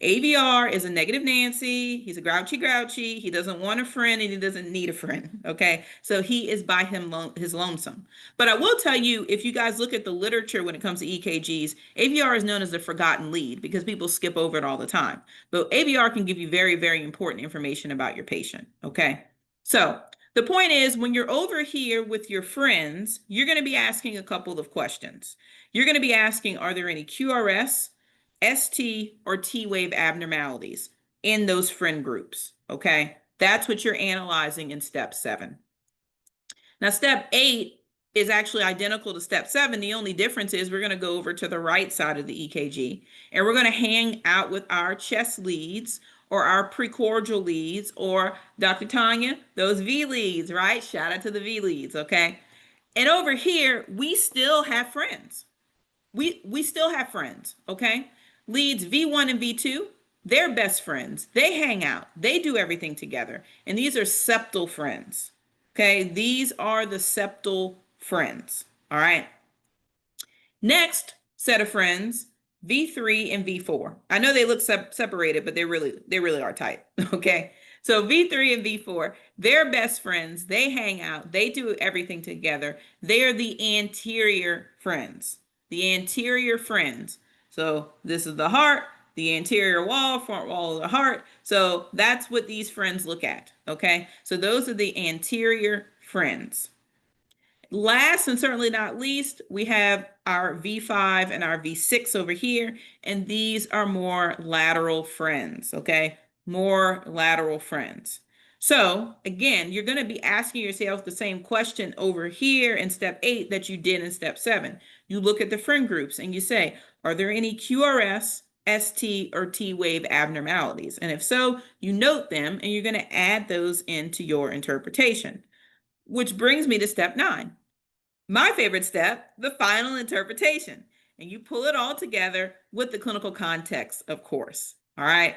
AVR is a negative Nancy. He's a grouchy. He doesn't want a friend, and he doesn't need a friend. Okay, so he is by his lonesome. But I will tell you, if you guys look at the literature when it comes to EKGs, AVR is known as the forgotten lead because people skip over it all the time. But AVR can give you very, very important information about your patient. Okay, so the point is, when you're over here with your friends, you're going to be asking a couple of questions. You're going to be asking, are there any QRS, ST, or T wave abnormalities in those friend groups? Okay, that's what you're analyzing in step 7. Now, step 8 is actually identical to step 7. The only difference is we're going to go over to the right side of the EKG, and we're going to hang out with our chest leads or our precordial leads, or Dr. Tanya, those V leads, right? Shout out to the V leads, okay? And over here, we still have friends. We still have friends, okay? Leads V1 and V2, they're best friends. They hang out. They do everything together. And these are septal friends, okay? These are the septal friends, all right? Next set of friends, V3 and V4. I know they look separated, but they really are tight, okay? So V3 and V4, they're best friends. They hang out. They do everything together. They are the anterior friends. The anterior friends. So this is the heart, the anterior wall, front wall of the heart. So that's what these friends look at, okay? So those are the anterior friends. Last and certainly not least, we have our V5 and our V6 over here, and these are more lateral friends, okay? More lateral friends. So again, you're going to be asking yourself the same question over here in step 8 that you did in step 7. You look at the friend groups and you say, are there any QRS, ST, or T wave abnormalities? And if so, you note them and you're going to add those into your interpretation. Which brings me to step 9. My favorite step, the final interpretation. And you pull it all together with the clinical context, of course. All right.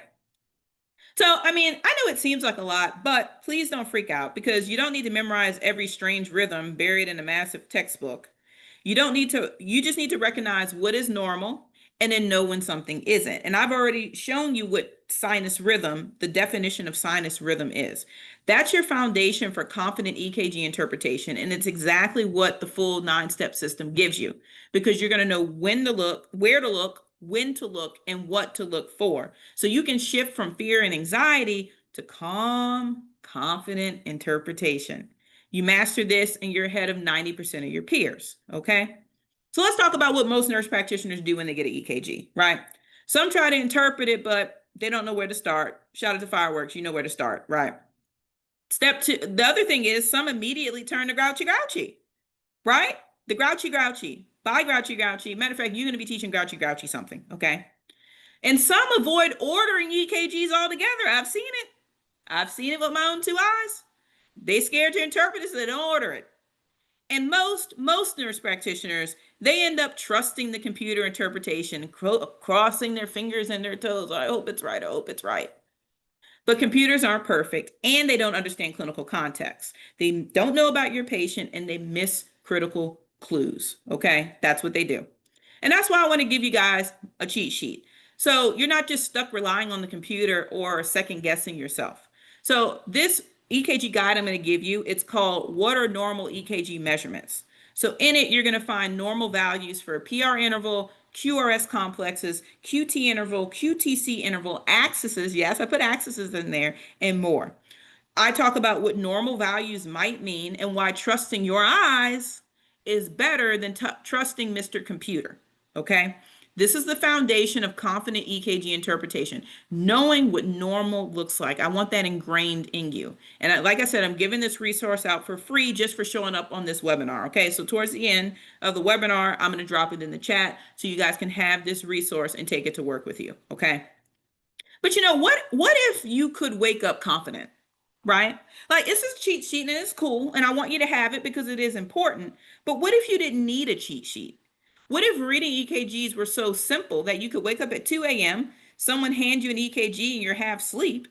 So, I mean, I know it seems like a lot, but please don't freak out because you don't need to memorize every strange rhythm buried in a massive textbook. You just need to recognize what is normal and then know when something isn't. And I've already shown you what sinus rhythm, the definition of sinus rhythm is. That's your foundation for confident EKG interpretation. And it's exactly what the full 9-step system gives you because you're going to know when to look, where to look, when to look, and what to look for. So you can shift from fear and anxiety to calm, confident interpretation. You master this and you're ahead of 90% of your peers, okay? So let's talk about what most nurse practitioners do when they get an EKG, right? Some try to interpret it, but they don't know where to start. Shout out to fireworks, you know where to start, right? Step 2, the other thing is some immediately turn to grouchy, right? The grouchy, by grouchy. Matter of fact, you're going to be teaching grouchy something, okay? And some avoid ordering EKGs altogether. I've seen it with my own 2 eyes. They scared to interpret it, so they don't order it. And most nurse practitioners, they end up trusting the computer interpretation, crossing their fingers and their toes. I hope it's right. But computers aren't perfect and they don't understand clinical context. They don't know about your patient and they miss critical clues. Okay, that's what they do. And that's why I want to give you guys a cheat sheet. So you're not just stuck relying on the computer or second guessing yourself. So this EKG guide I'm going to give you, it's called What Are Normal EKG Measurements? So in it, you're going to find normal values for PR interval, QRS complexes, QT interval, QTC interval, axes. Yes, I put axes in there and more. I talk about what normal values might mean and why trusting your eyes is better than trusting Mr. Computer. Okay. This is the foundation of confident EKG interpretation, knowing what normal looks like. I want that ingrained in you. And like I said, I'm giving this resource out for free just for showing up on this webinar. Okay, so towards the end of the webinar, I'm going to drop it in the chat so you guys can have this resource and take it to work with you. Okay. But you know, what if you could wake up confident, right? Like this is a cheat sheet and it's cool. And I want you to have it because it is important. But what if you didn't need a cheat sheet? What if reading EKGs were so simple that you could wake up at 2 a.m., someone hand you an EKG and you're half asleep,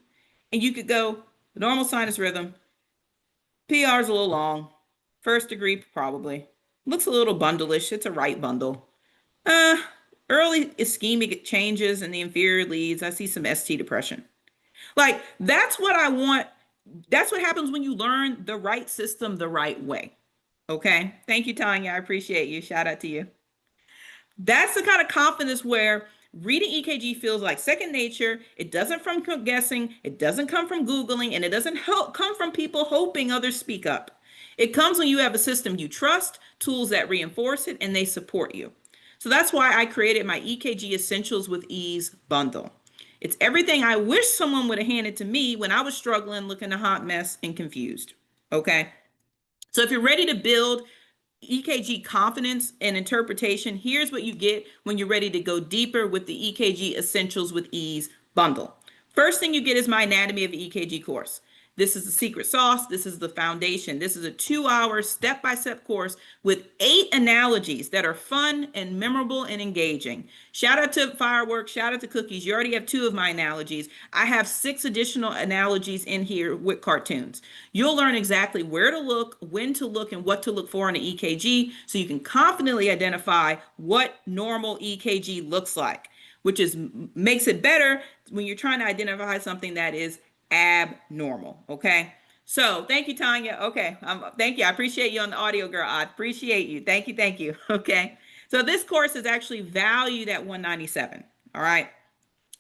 and you could go, normal sinus rhythm, PR is a little long, 1st degree probably, looks a little bundleish, it's a right bundle. Early ischemic changes in the inferior leads, I see some ST depression. Like, that's what I want. That's what happens when you learn the right system the right way. Okay. Thank you, Tanya. I appreciate you. Shout out to you. That's the kind of confidence where reading EKG feels like second nature. It doesn't come from guessing. It doesn't come from Googling, and it doesn't come from people hoping others speak up. It comes when you have a system you trust, tools that reinforce it, and they support you. So that's why I created my EKG Essentials with Ease bundle. It's everything I wish someone would have handed to me when I was struggling, looking a hot mess and confused. Okay. So if you're ready to build EKG confidence and interpretation. Here's what you get when you're ready to go deeper with the EKG Essentials with Ease bundle. First thing you get is my Anatomy of EKG course. This is the secret sauce. This is the foundation. This is a 2-hour step-by-step course with 8 analogies that are fun and memorable and engaging. Shout out to Fireworks. Shout out to Cookies. You already have 2 of my analogies. I have 6 additional analogies in here with cartoons. You'll learn exactly where to look, when to look, and what to look for in an EKG so you can confidently identify what normal EKG looks like, which makes it better when you're trying to identify something that is abnormal. Okay. So thank you, Tanya. Okay. Thank you. I appreciate you on the audio, girl. I appreciate you. Thank you. Thank you. Okay. So this course is actually valued at $197. All right.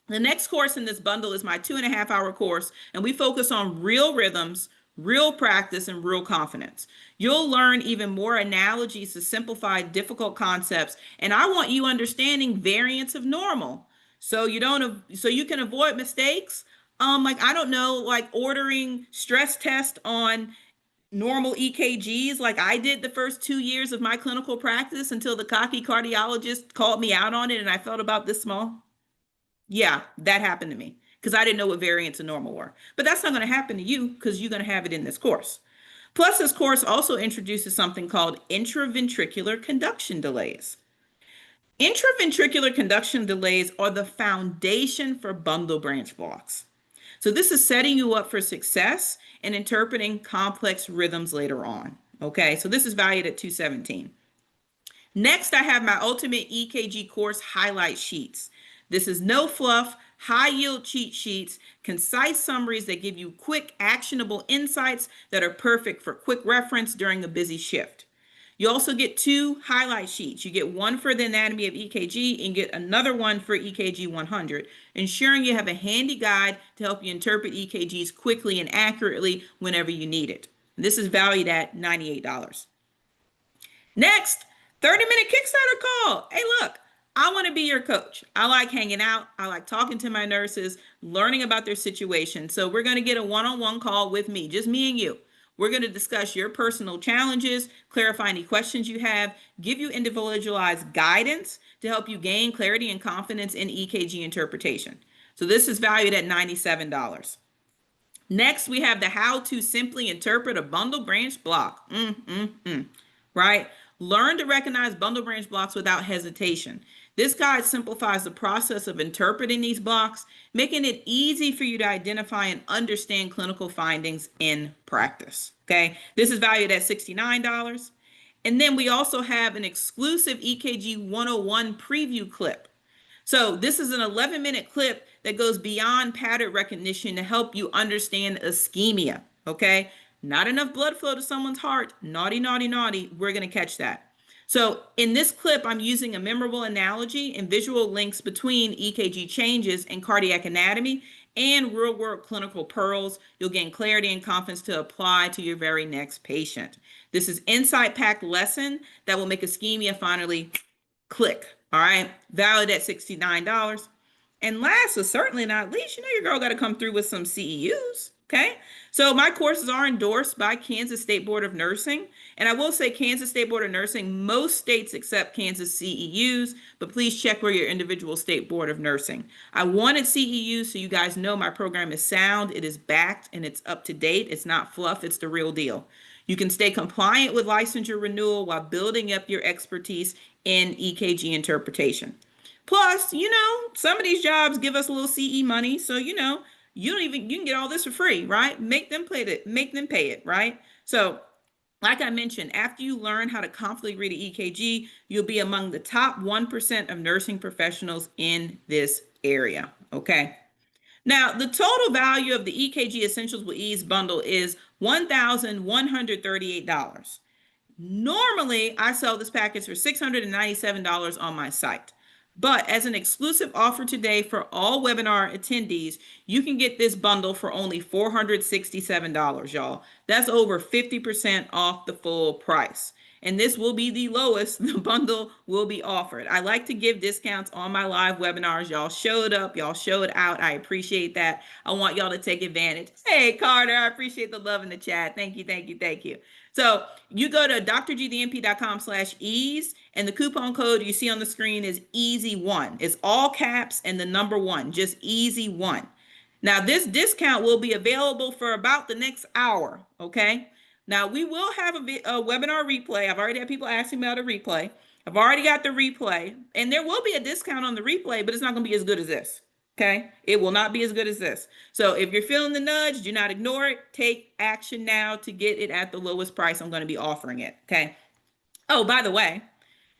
The next course in this bundle is my 2.5-hour course, and we focus on real rhythms, real practice, and real confidence. You'll learn even more analogies to simplify difficult concepts, and I want you understanding variants of normal, so you can avoid mistakes. Like, I don't know, like ordering stress test on normal EKGs like I did the first 2 years of my clinical practice until the cocky cardiologist called me out on it and I felt about this small. Yeah, that happened to me because I didn't know what variants of normal were. But that's not going to happen to you because you're going to have it in this course. Plus, this course also introduces something called intraventricular conduction delays. Intraventricular conduction delays are the foundation for bundle branch blocks. So this is setting you up for success in interpreting complex rhythms later on. Okay, so this is valued at $217. Next, I have my Ultimate EKG course highlight sheets. This is no fluff, high yield cheat sheets, concise summaries that give you quick, actionable insights that are perfect for quick reference during a busy shift. You also get 2 highlight sheets. You get one for the Anatomy of EKG and get another one for EKG 100, ensuring you have a handy guide to help you interpret EKGs quickly and accurately whenever you need it. This is valued at $98. Next, 30-minute Kickstarter call. Hey, look, I want to be your coach. I like hanging out. I like talking to my nurses, learning about their situation. So we're going to get a one-on-one call with me, just me and you. We're going to discuss your personal challenges, clarify any questions you have, give you individualized guidance to help you gain clarity and confidence in EKG interpretation. So this is valued at $97. Next, we have the how to simply interpret a bundle branch block. Right? Learn to recognize bundle branch blocks without hesitation. This guide simplifies the process of interpreting these blocks, making it easy for you to identify and understand clinical findings in practice. Okay, this is valued at $69. And then we also have an exclusive EKG 101 preview clip. So this is an 11-minute clip that goes beyond pattern recognition to help you understand ischemia. Okay, not enough blood flow to someone's heart. Naughty, naughty, naughty. We're going to catch that. So in this clip, I'm using a memorable analogy and visual links between EKG changes in cardiac anatomy and real-world clinical pearls. You'll gain clarity and confidence to apply to your very next patient. This is insight-packed lesson that will make ischemia finally click. All right, valued at $69. And last, but certainly not least, you know your girl got to come through with some CEUs. Okay, so my courses are endorsed by Kansas State Board of Nursing. And I will say Kansas State Board of Nursing, most states accept Kansas CEUs, but please check where your individual state board of nursing. I wanted CEUs so you guys know my program is sound, it is backed, and it's up to date. It's not fluff, it's the real deal. You can stay compliant with licensure renewal while building up your expertise in EKG interpretation. Plus, you know, some of these jobs give us a little CE money, so you know, you can get all this for free, right? Make them pay it, right? So like I mentioned, after you learn how to confidently read an EKG, you'll be among the top 1% of nursing professionals in this area, okay? Now, the total value of the EKG Essentials with Ease bundle is $1,138. Normally, I sell this package for $697 on my site. But as an exclusive offer today for all webinar attendees, you can get this bundle for only $467, y'all. That's over 50% off the full price. and this will be the lowest the bundle will be offered. I like to give discounts on my live webinars. Y'all showed up, y'all showed out. I appreciate that. I want y'all to take advantage. Hey, Carter, I appreciate the love in the chat. Thank you, thank you, thank you. So you go to drgdmp.com/ease, and the coupon code you see on the screen is EASY1. It's all caps and the number 1, just EASY1. Now, this discount will be available for about the next hour, okay? Now, we will have a webinar replay. I've already had people asking me about a replay. I've already got the replay, and there will be a discount on the replay, but it's not going to be as good as this, okay? It will not be as good as this. So if you're feeling the nudge, do not ignore it. Take action now to get it at the lowest price I'm going to be offering it, okay? Oh, by the way,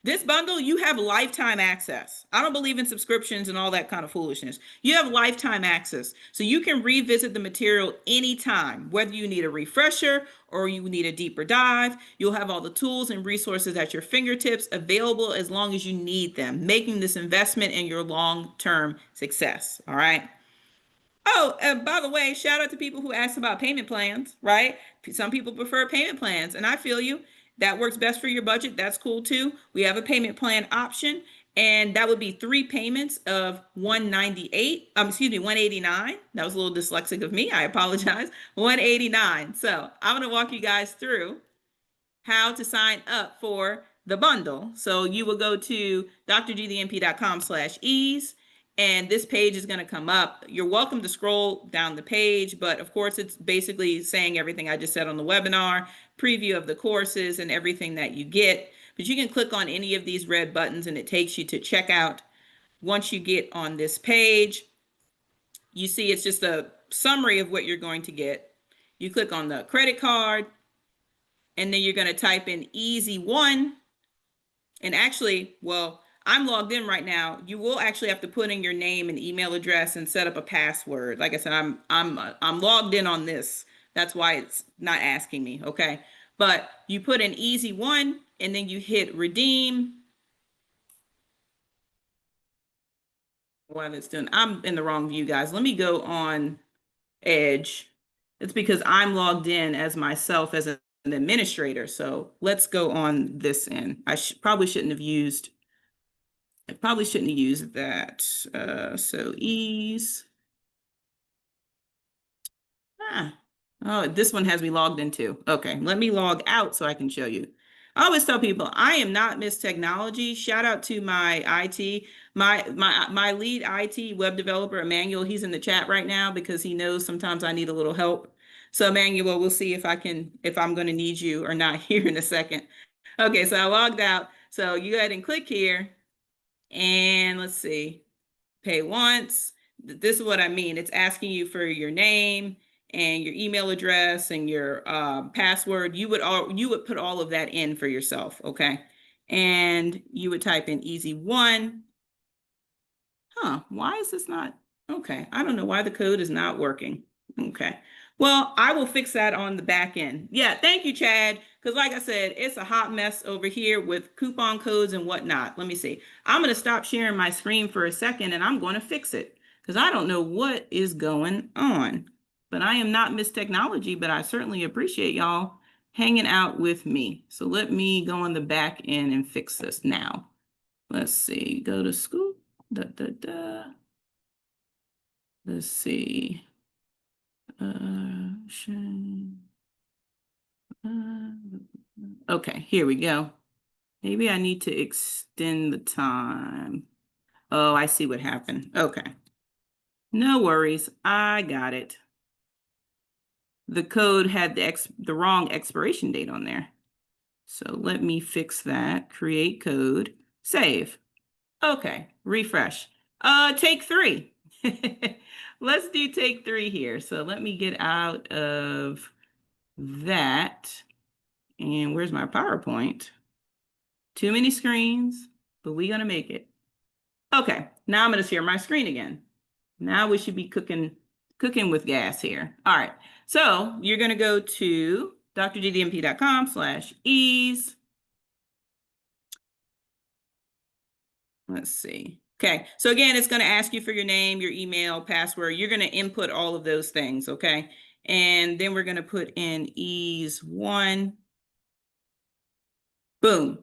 this bundle, you have lifetime access. I don't believe in subscriptions and all that kind of foolishness. You have lifetime access. So you can revisit the material anytime, whether you need a refresher or you need a deeper dive. You'll have all the tools and resources at your fingertips available as long as you need them, making this investment in your long-term success. All right. Oh, by the way, shout out to people who asked about payment plans, right? Some people prefer payment plans, and I feel you. That works best for your budget. That's cool too. We have a payment plan option, and that would be 3 payments of $189. That was a little dyslexic of me. I apologize. $189. So I'm going to walk you guys through how to sign up for the bundle. So you will go to drgdmp.com/ease. And this page is going to come up. You're welcome to scroll down the page, but of course it's basically saying everything I just said on the webinar, preview of the courses and everything that you get. But you can click on any of these red buttons and it takes you to checkout. Once you get on this page, you see it's just a summary of what you're going to get. You click on the credit card, and then you're going to type in EASY1. And actually, well, I'm logged in right now. You will actually have to put in your name and email address and set up a password. Like I said, I'm logged in on this. That's why it's not asking me, okay? But you put in EASY1 and then you hit redeem. While it's doing, I'm in the wrong view, guys. Let me go on Edge. It's because I'm logged in as myself as an administrator. So let's go on this end. I probably shouldn't have used that. So ease. Oh, this one has me logged in too. Okay, let me log out so I can show you. I always tell people I am not Miss Technology. Shout out to my IT, my lead IT web developer, Emmanuel. He's in the chat right now because he knows sometimes I need a little help. So Emmanuel, we'll see if I'm going to need you or not here in a second. Okay, so I logged out. So you go ahead and click here. And let's see, pay once. This is what I mean. It's asking you for your name and your email address and your password. You would put all of that in for yourself, okay? And you would type in EASY1. Why is this not? Okay, I don't know why the code is not working. Okay, well, I will fix that on the back end. Yeah, thank you, Chad. Because like I said, it's a hot mess over here with coupon codes and whatnot. Let me see. I'm going to stop sharing my screen for a second and I'm going to fix it because I don't know what is going on. But I am not Miss Technology, but I certainly appreciate y'all hanging out with me. So let me go on the back end and fix this now. Let's see, go to school. Let's see. Okay, here we go. Maybe I need to extend the time. Oh, I see what happened. Okay. No worries. I got it. The code had the wrong expiration date on there. So let me fix that. Create code. Save. Okay. Refresh. Take 3. Let's do take 3 here. So let me get out of that. And where's my PowerPoint? Too many screens, but we're going to make it. Okay, now I'm going to share my screen again. Now we should be cooking with gas here. All right, so you're going to go to drgdmp.com/ease. Let's see. Okay, so again, it's going to ask you for your name, your email, password. You're going to input all of those things, okay? And then we're going to put in EASY1. Boom.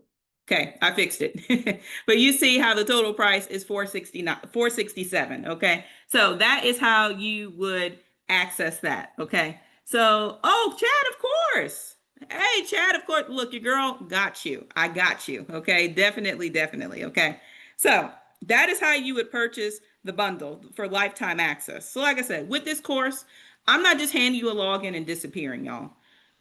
Okay, I fixed it. But you see how the total price is 469, 467. Okay. So that is how you would access that. Okay. So, oh, Chad, of course. Hey, Chad, of course. Look, your girl got you. I got you. Okay. Definitely, definitely. Okay. So that is how you would purchase the bundle for lifetime access. So, like I said, with this course, I'm not just handing you a login and disappearing, y'all.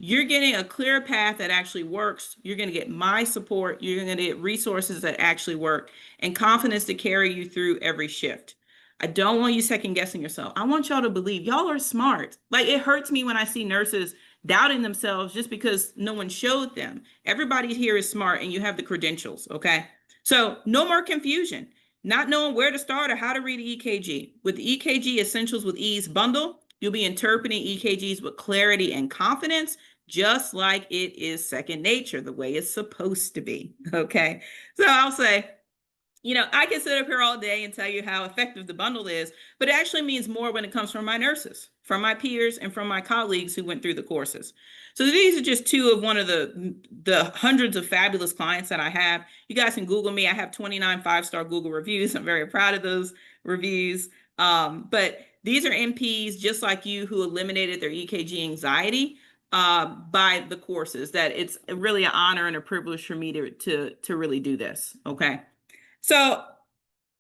You're getting a clear path that actually works. You're going to get my support. You're going to get resources that actually work and confidence to carry you through every shift. I don't want you second guessing yourself. I want y'all to believe y'all are smart. Like, it hurts me when I see nurses doubting themselves just because no one showed them. Everybody here is smart and you have the credentials, okay? So no more confusion, not knowing where to start or how to read an EKG. With the EKG Essentials with Ease bundle, you'll be interpreting EKGs with clarity and confidence, just like it is second nature, the way it's supposed to be. Okay. So I'll say, I can sit up here all day and tell you how effective the bundle is, but it actually means more when it comes from my nurses, from my peers, and from my colleagues who went through the courses. So these are just two of one of the hundreds of fabulous clients that I have. You guys can Google me. I have 29 five-star Google reviews. I'm very proud of those reviews. But these are NPs just like you who eliminated their EKG anxiety by the courses. That it's really an honor and a privilege for me to really do this. Okay. So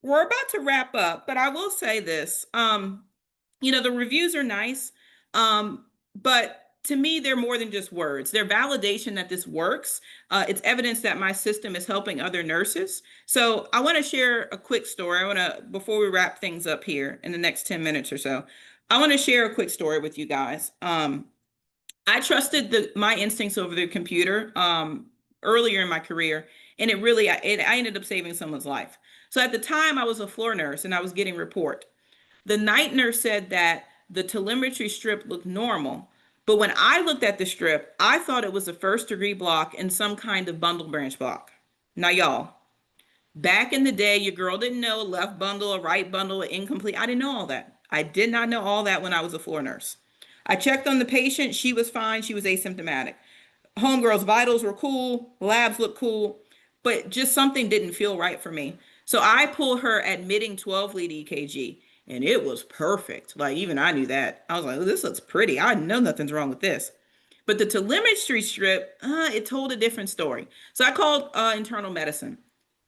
we're about to wrap up, but I will say this. The reviews are nice, but to me, they're more than just words. They're validation that this works. It's evidence that my system is helping other nurses. So I want to share a quick story. Before we wrap things up here in the next 10 minutes or so, I want to share a quick story with you guys. I trusted my instincts over the computer earlier in my career, and I ended up saving someone's life. So at the time, I was a floor nurse and I was getting report. The night nurse said that the telemetry strip looked normal, but when I looked at the strip, I thought it was a first-degree block and some kind of bundle branch block. Now, y'all, back in the day, your girl didn't know a left bundle, a right bundle, an incomplete. I didn't know all that. I did not know all that when I was a floor nurse. I checked on the patient. She was fine. She was asymptomatic. Homegirl's vitals were cool. Labs looked cool, but just something didn't feel right for me. So I pulled her admitting 12 lead EKG, and it was perfect. Like, even I knew that. I was like, oh, this looks pretty. I know nothing's wrong with this. But the telemetry strip, it told a different story. So I called internal medicine.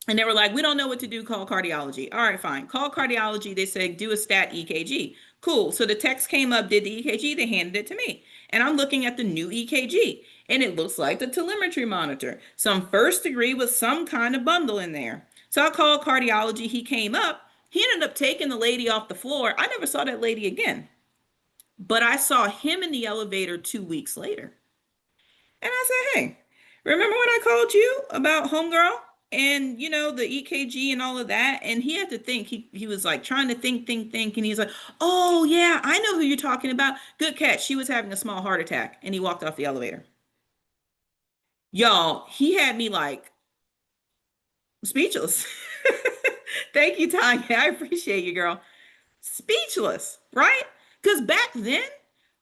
And they were like, we don't know what to do, call cardiology. All right, fine. Call cardiology. They said, do a stat EKG. Cool. So the text came up, did the EKG, they handed it to me. And I'm looking at the new EKG, and it looks like the telemetry monitor. Some first degree with some kind of bundle in there. So I called cardiology. He came up. He ended up taking the lady off the floor. I never saw that lady again. But I saw him in the elevator 2 weeks later. And I said, hey, remember when I called you about homegirl and, the EKG and all of that? And he had to think. He was like trying to think. And he's like, oh, yeah, I know who you're talking about. Good catch. She was having a small heart attack. And he walked off the elevator. Y'all, he had me like speechless. Thank you, Tanya. I appreciate you, girl. Speechless, right? Because back then,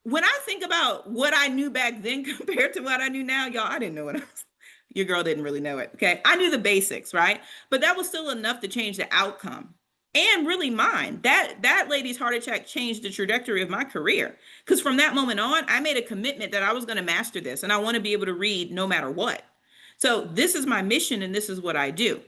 when I think about what I knew back then compared to what I knew now, y'all, I didn't know what I was. Your girl didn't really know it. Okay. I knew the basics, right? But that was still enough to change the outcome. And really mine. That lady's heart attack changed the trajectory of my career. Because from that moment on, I made a commitment that I was going to master this and I want to be able to read no matter what. So this is my mission and this is what I do.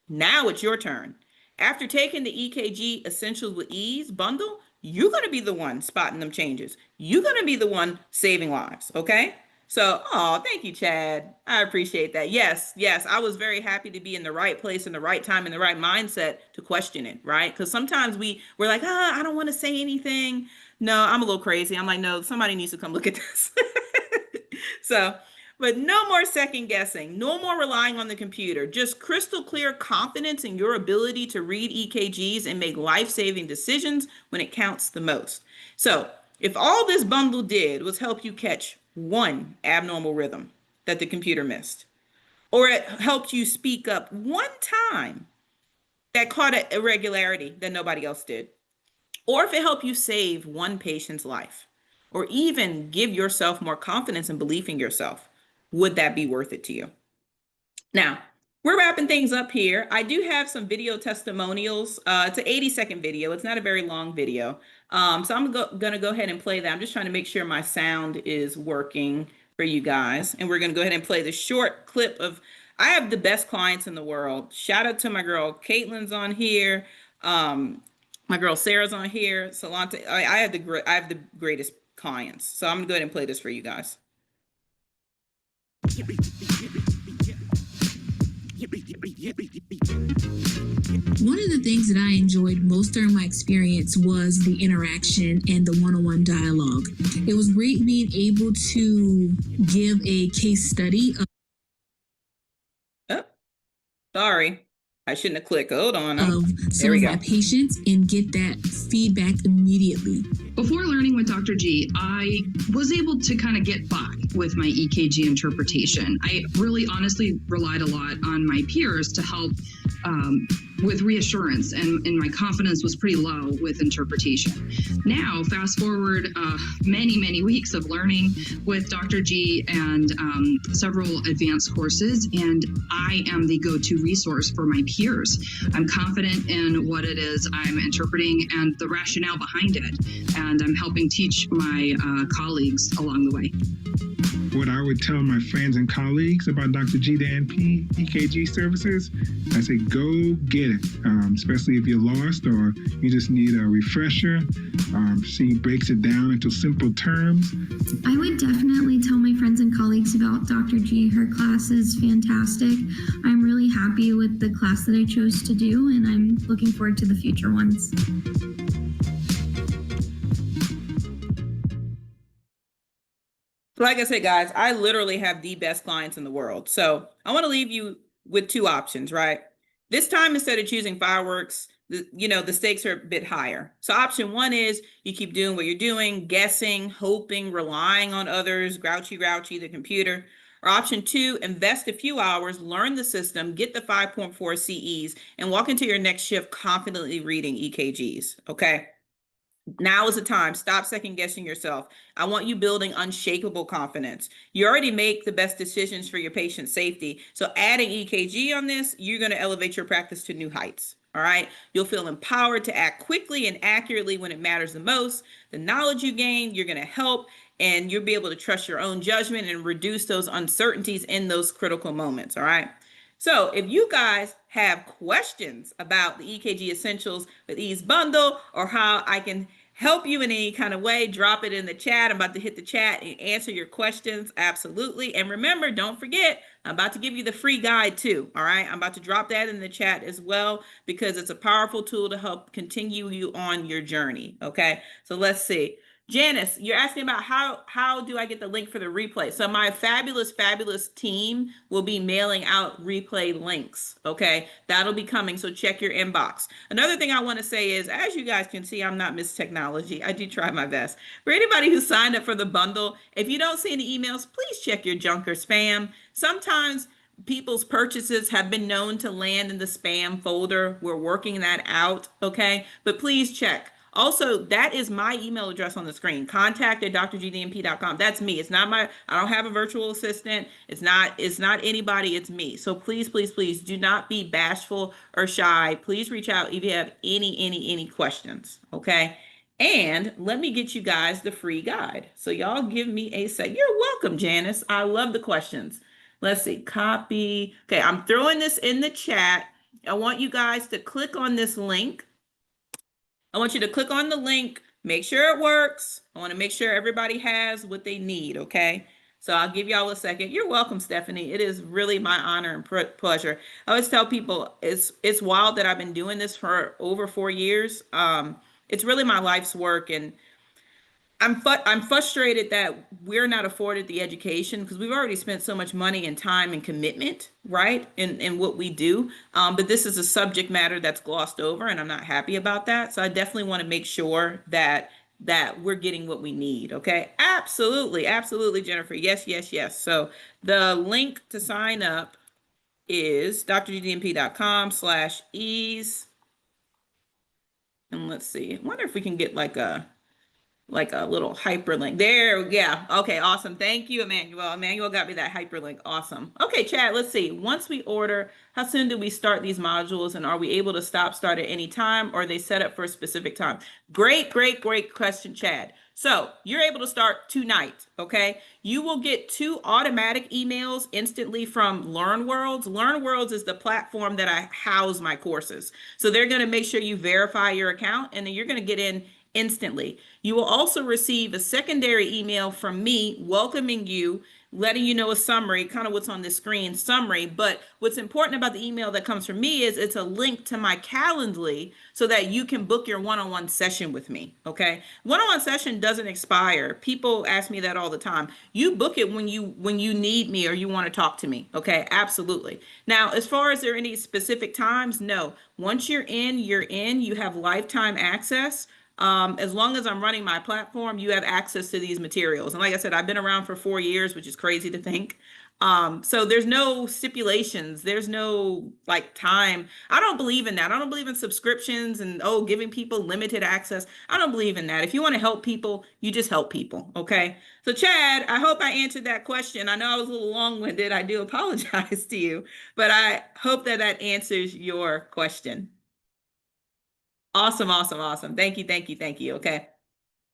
Now it's your turn. After taking the EKG Essentials with Ease bundle, you're going to be the one spotting them changes. You're going to be the one saving lives. Okay. So, oh, thank you, Chad. I appreciate that. Yes, I was very happy to be in the right place, in the right time, in the right mindset to question it, right? Because sometimes we're like, I don't want to say anything. No, I'm a little crazy. I'm like, no, somebody needs to come look at this. So, but no more second guessing, no more relying on the computer, just crystal clear confidence in your ability to read EKGs and make life-saving decisions when it counts the most. So if all this bundle did was help you catch one abnormal rhythm that the computer missed, or it helped you speak up one time that caught an irregularity that nobody else did, or if it helped you save one patient's life, or even give yourself more confidence and belief in yourself, would that be worth it to you? Now, we're wrapping things up here. I do have some video testimonials. It's an 80-second video. It's not a very long video. So I'm going to go ahead and play that. I'm just trying to make sure my sound is working for you guys. And we're going to go ahead and play the short clip of, I have the best clients in the world. Shout out to my girl, Caitlin's on here. My girl, Sarah's on here. Salante, I have the greatest clients. So I'm going to go ahead and play this for you guys. One of the things that I enjoyed most during my experience was the interaction and the one-on-one dialogue. It was great being able to give a case study of Sorry, I shouldn't have clicked. Hold on. Of some of my patients and get that feedback immediately. Before learning with Dr. G, I was able to kind of get by with my EKG interpretation. I really honestly relied a lot on my peers to help with reassurance, and my confidence was pretty low with interpretation. Now, fast forward many weeks of learning with Dr. G and several advanced courses, and I am the go-to resource for my peers. I'm confident in what it is I'm interpreting and the rationale behind it, and I'm helping teach my colleagues along the way. What I would tell my friends and colleagues about Dr. G to NP EKG services, I say go get it, especially if you're lost or you just need a refresher. She breaks it down into simple terms. I would definitely tell my friends and colleagues about Dr. G. Her class is fantastic. I'm really happy with the class that I chose to do, and I'm looking forward to the future ones. Like I said, guys, I literally have the best clients in the world. So I want to leave you with two options, right? This time, instead of choosing fireworks, the stakes are a bit higher. So option one is you keep doing what you're doing, guessing, hoping, relying on others, grouchy, the computer. Or option two, invest a few hours, learn the system, get the 5.4 CEs, and walk into your next shift confidently reading EKGs, okay? Now is the time. Stop second guessing yourself. I want you building unshakable confidence. You already make the best decisions for your patient safety. So adding EKG on this, you're going to elevate your practice to new heights. All right. You'll feel empowered to act quickly and accurately when it matters the most. The knowledge you gain, you're going to help, and you'll be able to trust your own judgment and reduce those uncertainties in those critical moments. All right. So if you guys have questions about the EKG Essentials with Ease bundle, or how I can help you in any kind of way, drop it in the chat. I'm about to hit the chat and answer your questions. Absolutely. And remember, don't forget, I'm about to give you the free guide too. All right. I'm about to drop that in the chat as well, because it's a powerful tool to help continue you on your journey. Okay. So let's see. Janice, you're asking about how do I get the link for the replay? So my fabulous team will be mailing out replay links, okay? That'll be coming, so check your inbox. Another thing I want to say is, as you guys can see, I'm not Miss Technology. I do try my best. For anybody who signed up for the bundle, if you don't see any emails, please check your junk or spam. Sometimes people's purchases have been known to land in the spam folder. We're working that out, okay? But please check. Also, that is my email address on the screen, contact@drgdnp.com. That's me. It's not I don't have a virtual assistant. It's not anybody, it's me. So please do not be bashful or shy. Please reach out if you have any questions, okay? And let me get you guys the free guide. So y'all give me a sec. You're welcome, Janice. I love the questions. Let's see, copy. Okay, I'm throwing this in the chat. I want you guys to click on this link. I want you to click on the link, make sure it works. I want to make sure everybody has what they need, okay? So I'll give y'all a second. You're welcome, Stephanie. It is really my honor and pleasure. I always tell people it's wild that I've been doing this for over 4 years. It's really my life's work, and I'm frustrated that we're not afforded the education, because we've already spent so much money and time and commitment, right, in what we do. But this is a subject matter that's glossed over, and I'm not happy about that. So I definitely want to make sure that we're getting what we need. Okay, absolutely, Jennifer. Yes. So the link to sign up is drgdnp.com/ease. And let's see. I wonder if we can get like a like a little hyperlink there. Yeah. Okay. Awesome. Thank you, Emmanuel. Emmanuel got me that hyperlink. Awesome. Okay, Chad, let's see. Once we order, how soon do we start these modules, and are we able to start at any time, or are they set up for a specific time? Great question, Chad. So you're able to start tonight, okay? You will get 2 automatic emails instantly from LearnWorlds. LearnWorlds is the platform that I house my courses. So they're going to make sure you verify your account, and then you're going to get in instantly. You will also receive a secondary email from me welcoming you, letting you know a summary, kind of what's on the screen summary. But what's important about the email that comes from me is it's a link to my Calendly so that you can book your one-on-one session with me. Okay. One-on-one session doesn't expire. People ask me that all the time. You book it when you need me or you want to talk to me. Okay. Absolutely. Now, as far as there are any specific times, no. Once you're in, you have lifetime access. As long as I'm running my platform, you have access to these materials. And like I said, I've been around for 4 years, which is crazy to think. So there's no stipulations. There's no like time. I don't believe in that. I don't believe in subscriptions and, giving people limited access. I don't believe in that. If you want to help people, you just help people. Okay. So Chad, I hope I answered that question. I know I was a little long-winded. I do apologize to you, but I hope that answers your question. Awesome. Thank you. Okay.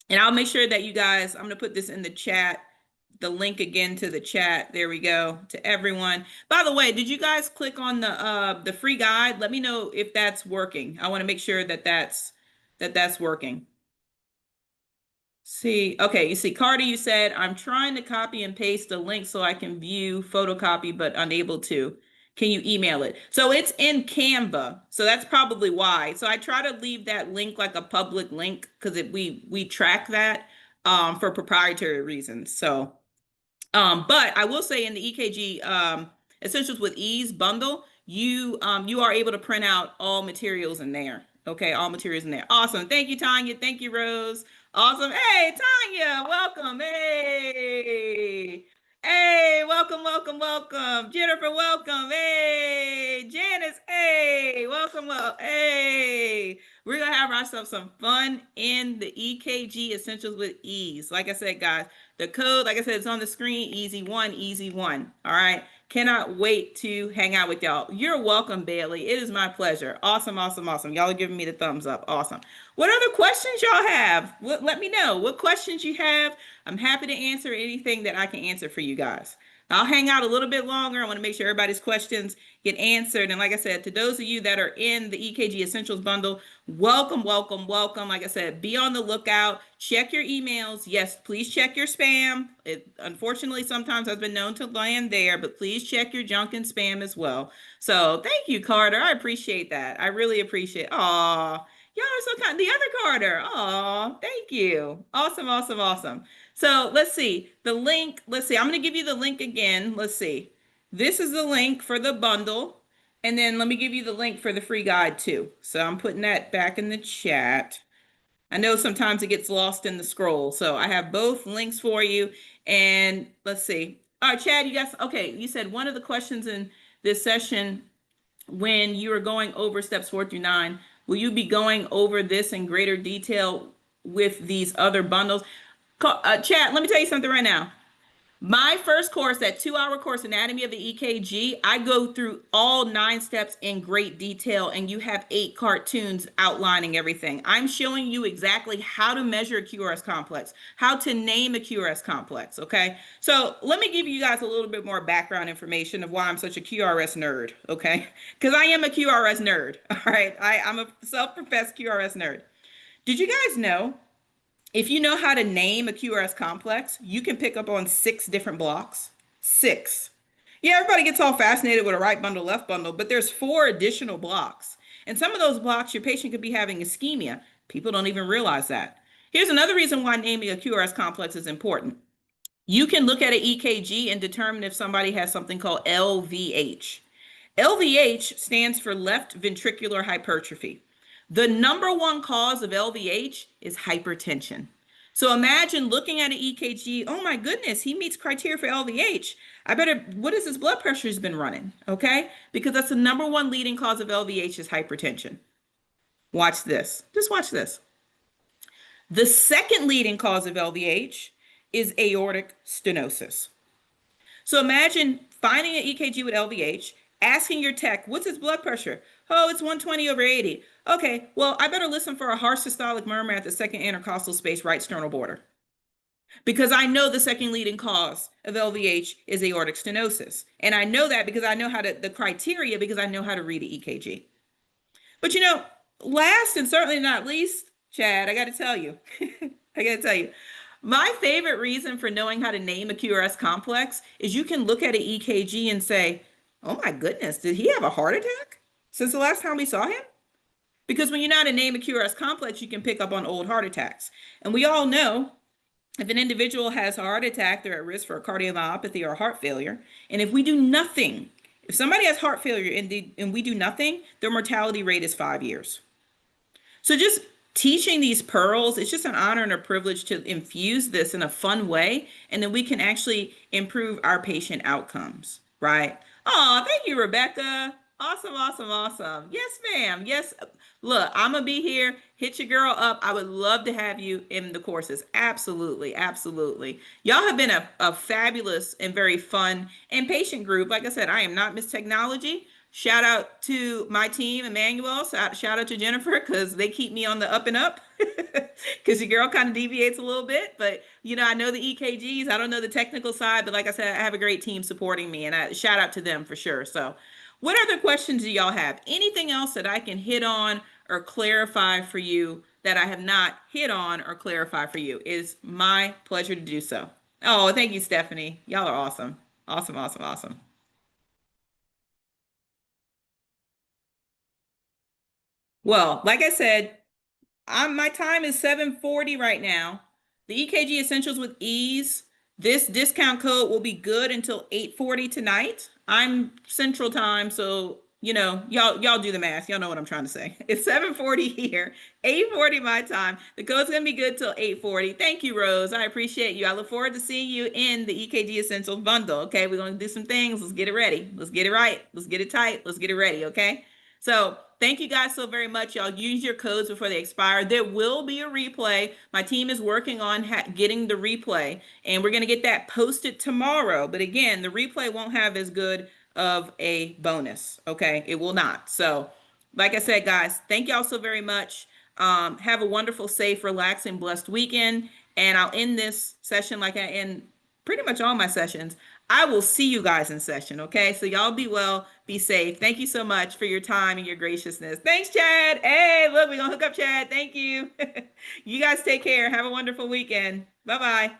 And I'll make sure that you guys, I'm going to put this in the chat, the link again to the chat. There we go, to everyone. By the way, did you guys click on the free guide? Let me know if that's working. I want to make sure that that's working. See, okay, you see, Carter, you said, I'm trying to copy and paste the link so I can view photocopy, but unable to. Can you email it? So it's in Canva. So that's probably why. So I try to leave that link like a public link because we track that for proprietary reasons. So, but I will say in the EKG Essentials with Ease bundle, you are able to print out all materials in there. Okay, all materials in there. Awesome. Thank you, Tanya. Thank you, Rose. Awesome. Hey, Tanya, welcome. Hey. Hey, welcome. Jennifer, welcome. Hey, Janice, hey, welcome. Hey, we're going to have ourselves some fun in the EKG Essentials with Ease. Like I said, guys, the code, like I said, it's on the screen, easy one. All right. Cannot wait to hang out with y'all. You're welcome, Bailey. It is my pleasure. Awesome. Y'all are giving me the thumbs up. Awesome. What other questions y'all have? Let me know what questions you have. I'm happy to answer anything that I can answer for you guys. I'll hang out a little bit longer. I want to make sure everybody's questions get answered. And like I said, to those of you that are in the EKG Essentials bundle, welcome. Like I said, be on the lookout. Check your emails. Yes, please check your spam. It unfortunately sometimes has been known to land there, but please check your junk and spam as well. So thank you, Carter. I appreciate that. I really appreciate it. Aw, y'all are so kind. The other Carter. Aw, thank you. Awesome. So let's see the link. Let's see. I'm going to give you the link again. Let's see. This is the link for the bundle. And then let me give you the link for the free guide too. So I'm putting that back in the chat. I know sometimes it gets lost in the scroll. So I have both links for you. And let's see. All right, Chad, you guys. Okay. You said one of the questions in this session when you are going over steps 4 through 9, will you be going over this in greater detail with these other bundles? Chad, let me tell you something right now. My first course, that 2-hour course, Anatomy of the EKG, I go through all 9 steps in great detail, and you have 8 cartoons outlining everything. I'm showing you exactly how to measure a QRS complex, how to name a QRS complex, okay? So let me give you guys a little bit more background information of why I'm such a QRS nerd, okay? Because I am a QRS nerd, all right? I'm a self-professed QRS nerd. Did you guys know if you know how to name a QRS complex, you can pick up on 6 different blocks? 6. Yeah, everybody gets all fascinated with a right bundle, left bundle, but there's 4 additional blocks. And some of those blocks, your patient could be having ischemia. People don't even realize that. Here's another reason why naming a QRS complex is important. You can look at an EKG and determine if somebody has something called LVH. LVH stands for left ventricular hypertrophy. The number 1 cause of LVH is hypertension. So imagine looking at an EKG, oh my goodness, he meets criteria for LVH. What is his blood pressure has been running, okay? Because that's the number 1 leading cause of LVH is hypertension. Watch this, just watch this. The second leading cause of LVH is aortic stenosis. So imagine finding an EKG with LVH, asking your tech, what's his blood pressure? Oh, it's 120/80. Okay, well, I better listen for a harsh systolic murmur at the second intercostal space, right sternal border. Because I know the second leading cause of LVH is aortic stenosis. And I know that because I know the criteria, because I know how to read an EKG. But last and certainly not least, Chad, I got to tell you, my favorite reason for knowing how to name a QRS complex is you can look at an EKG and say, oh my goodness, did he have a heart attack since the last time we saw him? Because when you know how to name a QRS complex, you can pick up on old heart attacks. And we all know if an individual has a heart attack, they're at risk for a cardiomyopathy or heart failure. And if we do nothing, if somebody has heart failure and we do nothing, their mortality rate is 5 years. So just teaching these pearls, it's just an honor and a privilege to infuse this in a fun way. And then we can actually improve our patient outcomes, right? Oh, thank you, Rebecca. Awesome, awesome, awesome. Yes, ma'am. Yes. Look, I'm going to be here. Hit your girl up. I would love to have you in the courses. Absolutely. Absolutely. Y'all have been a fabulous and very fun and patient group. Like I said, I am not Miss Technology. Shout out to my team, Emmanuel. Shout out to Jennifer, because they keep me on the up and up, because your girl kind of deviates a little bit. But, I know the EKGs. I don't know the technical side. But like I said, I have a great team supporting me. And I shout out to them for sure. So what other questions do y'all have? Anything else that I can hit on or clarify for you that I have not hit on or clarify for you? Is my pleasure to do so. Oh, thank you, Stephanie. Y'all are awesome. Awesome, awesome, awesome. Well, like I said, my time is 7:40 right now. The EKG Essentials with Ease, this discount code will be good until 8:40 tonight. I'm Central Time, so y'all do the math. Y'all know what I'm trying to say. It's 7:40 here, 8:40 my time. The code's gonna be good till 8:40. Thank you, Rose. I appreciate you. I look forward to seeing you in the EKG Essentials bundle. Okay, we're gonna do some things. Let's get it ready. Let's get it right. Let's get it tight. Let's get it ready. Okay. So thank you guys so very much. Y'all use your codes before they expire. There will be a replay. My team is working on getting the replay, and we're going to get that posted tomorrow. But again, the replay won't have as good of a bonus. Okay, it will not. So like I said, guys, thank y'all so very much. Have a wonderful, safe, relaxing, blessed weekend. And I'll end this session like I end pretty much all my sessions. I will see you guys in session, okay? So y'all be well, be safe. Thank you so much for your time and your graciousness. Thanks, Chad. Hey, look, we're going to hook up Chad. Thank you. You guys take care. Have a wonderful weekend. Bye-bye.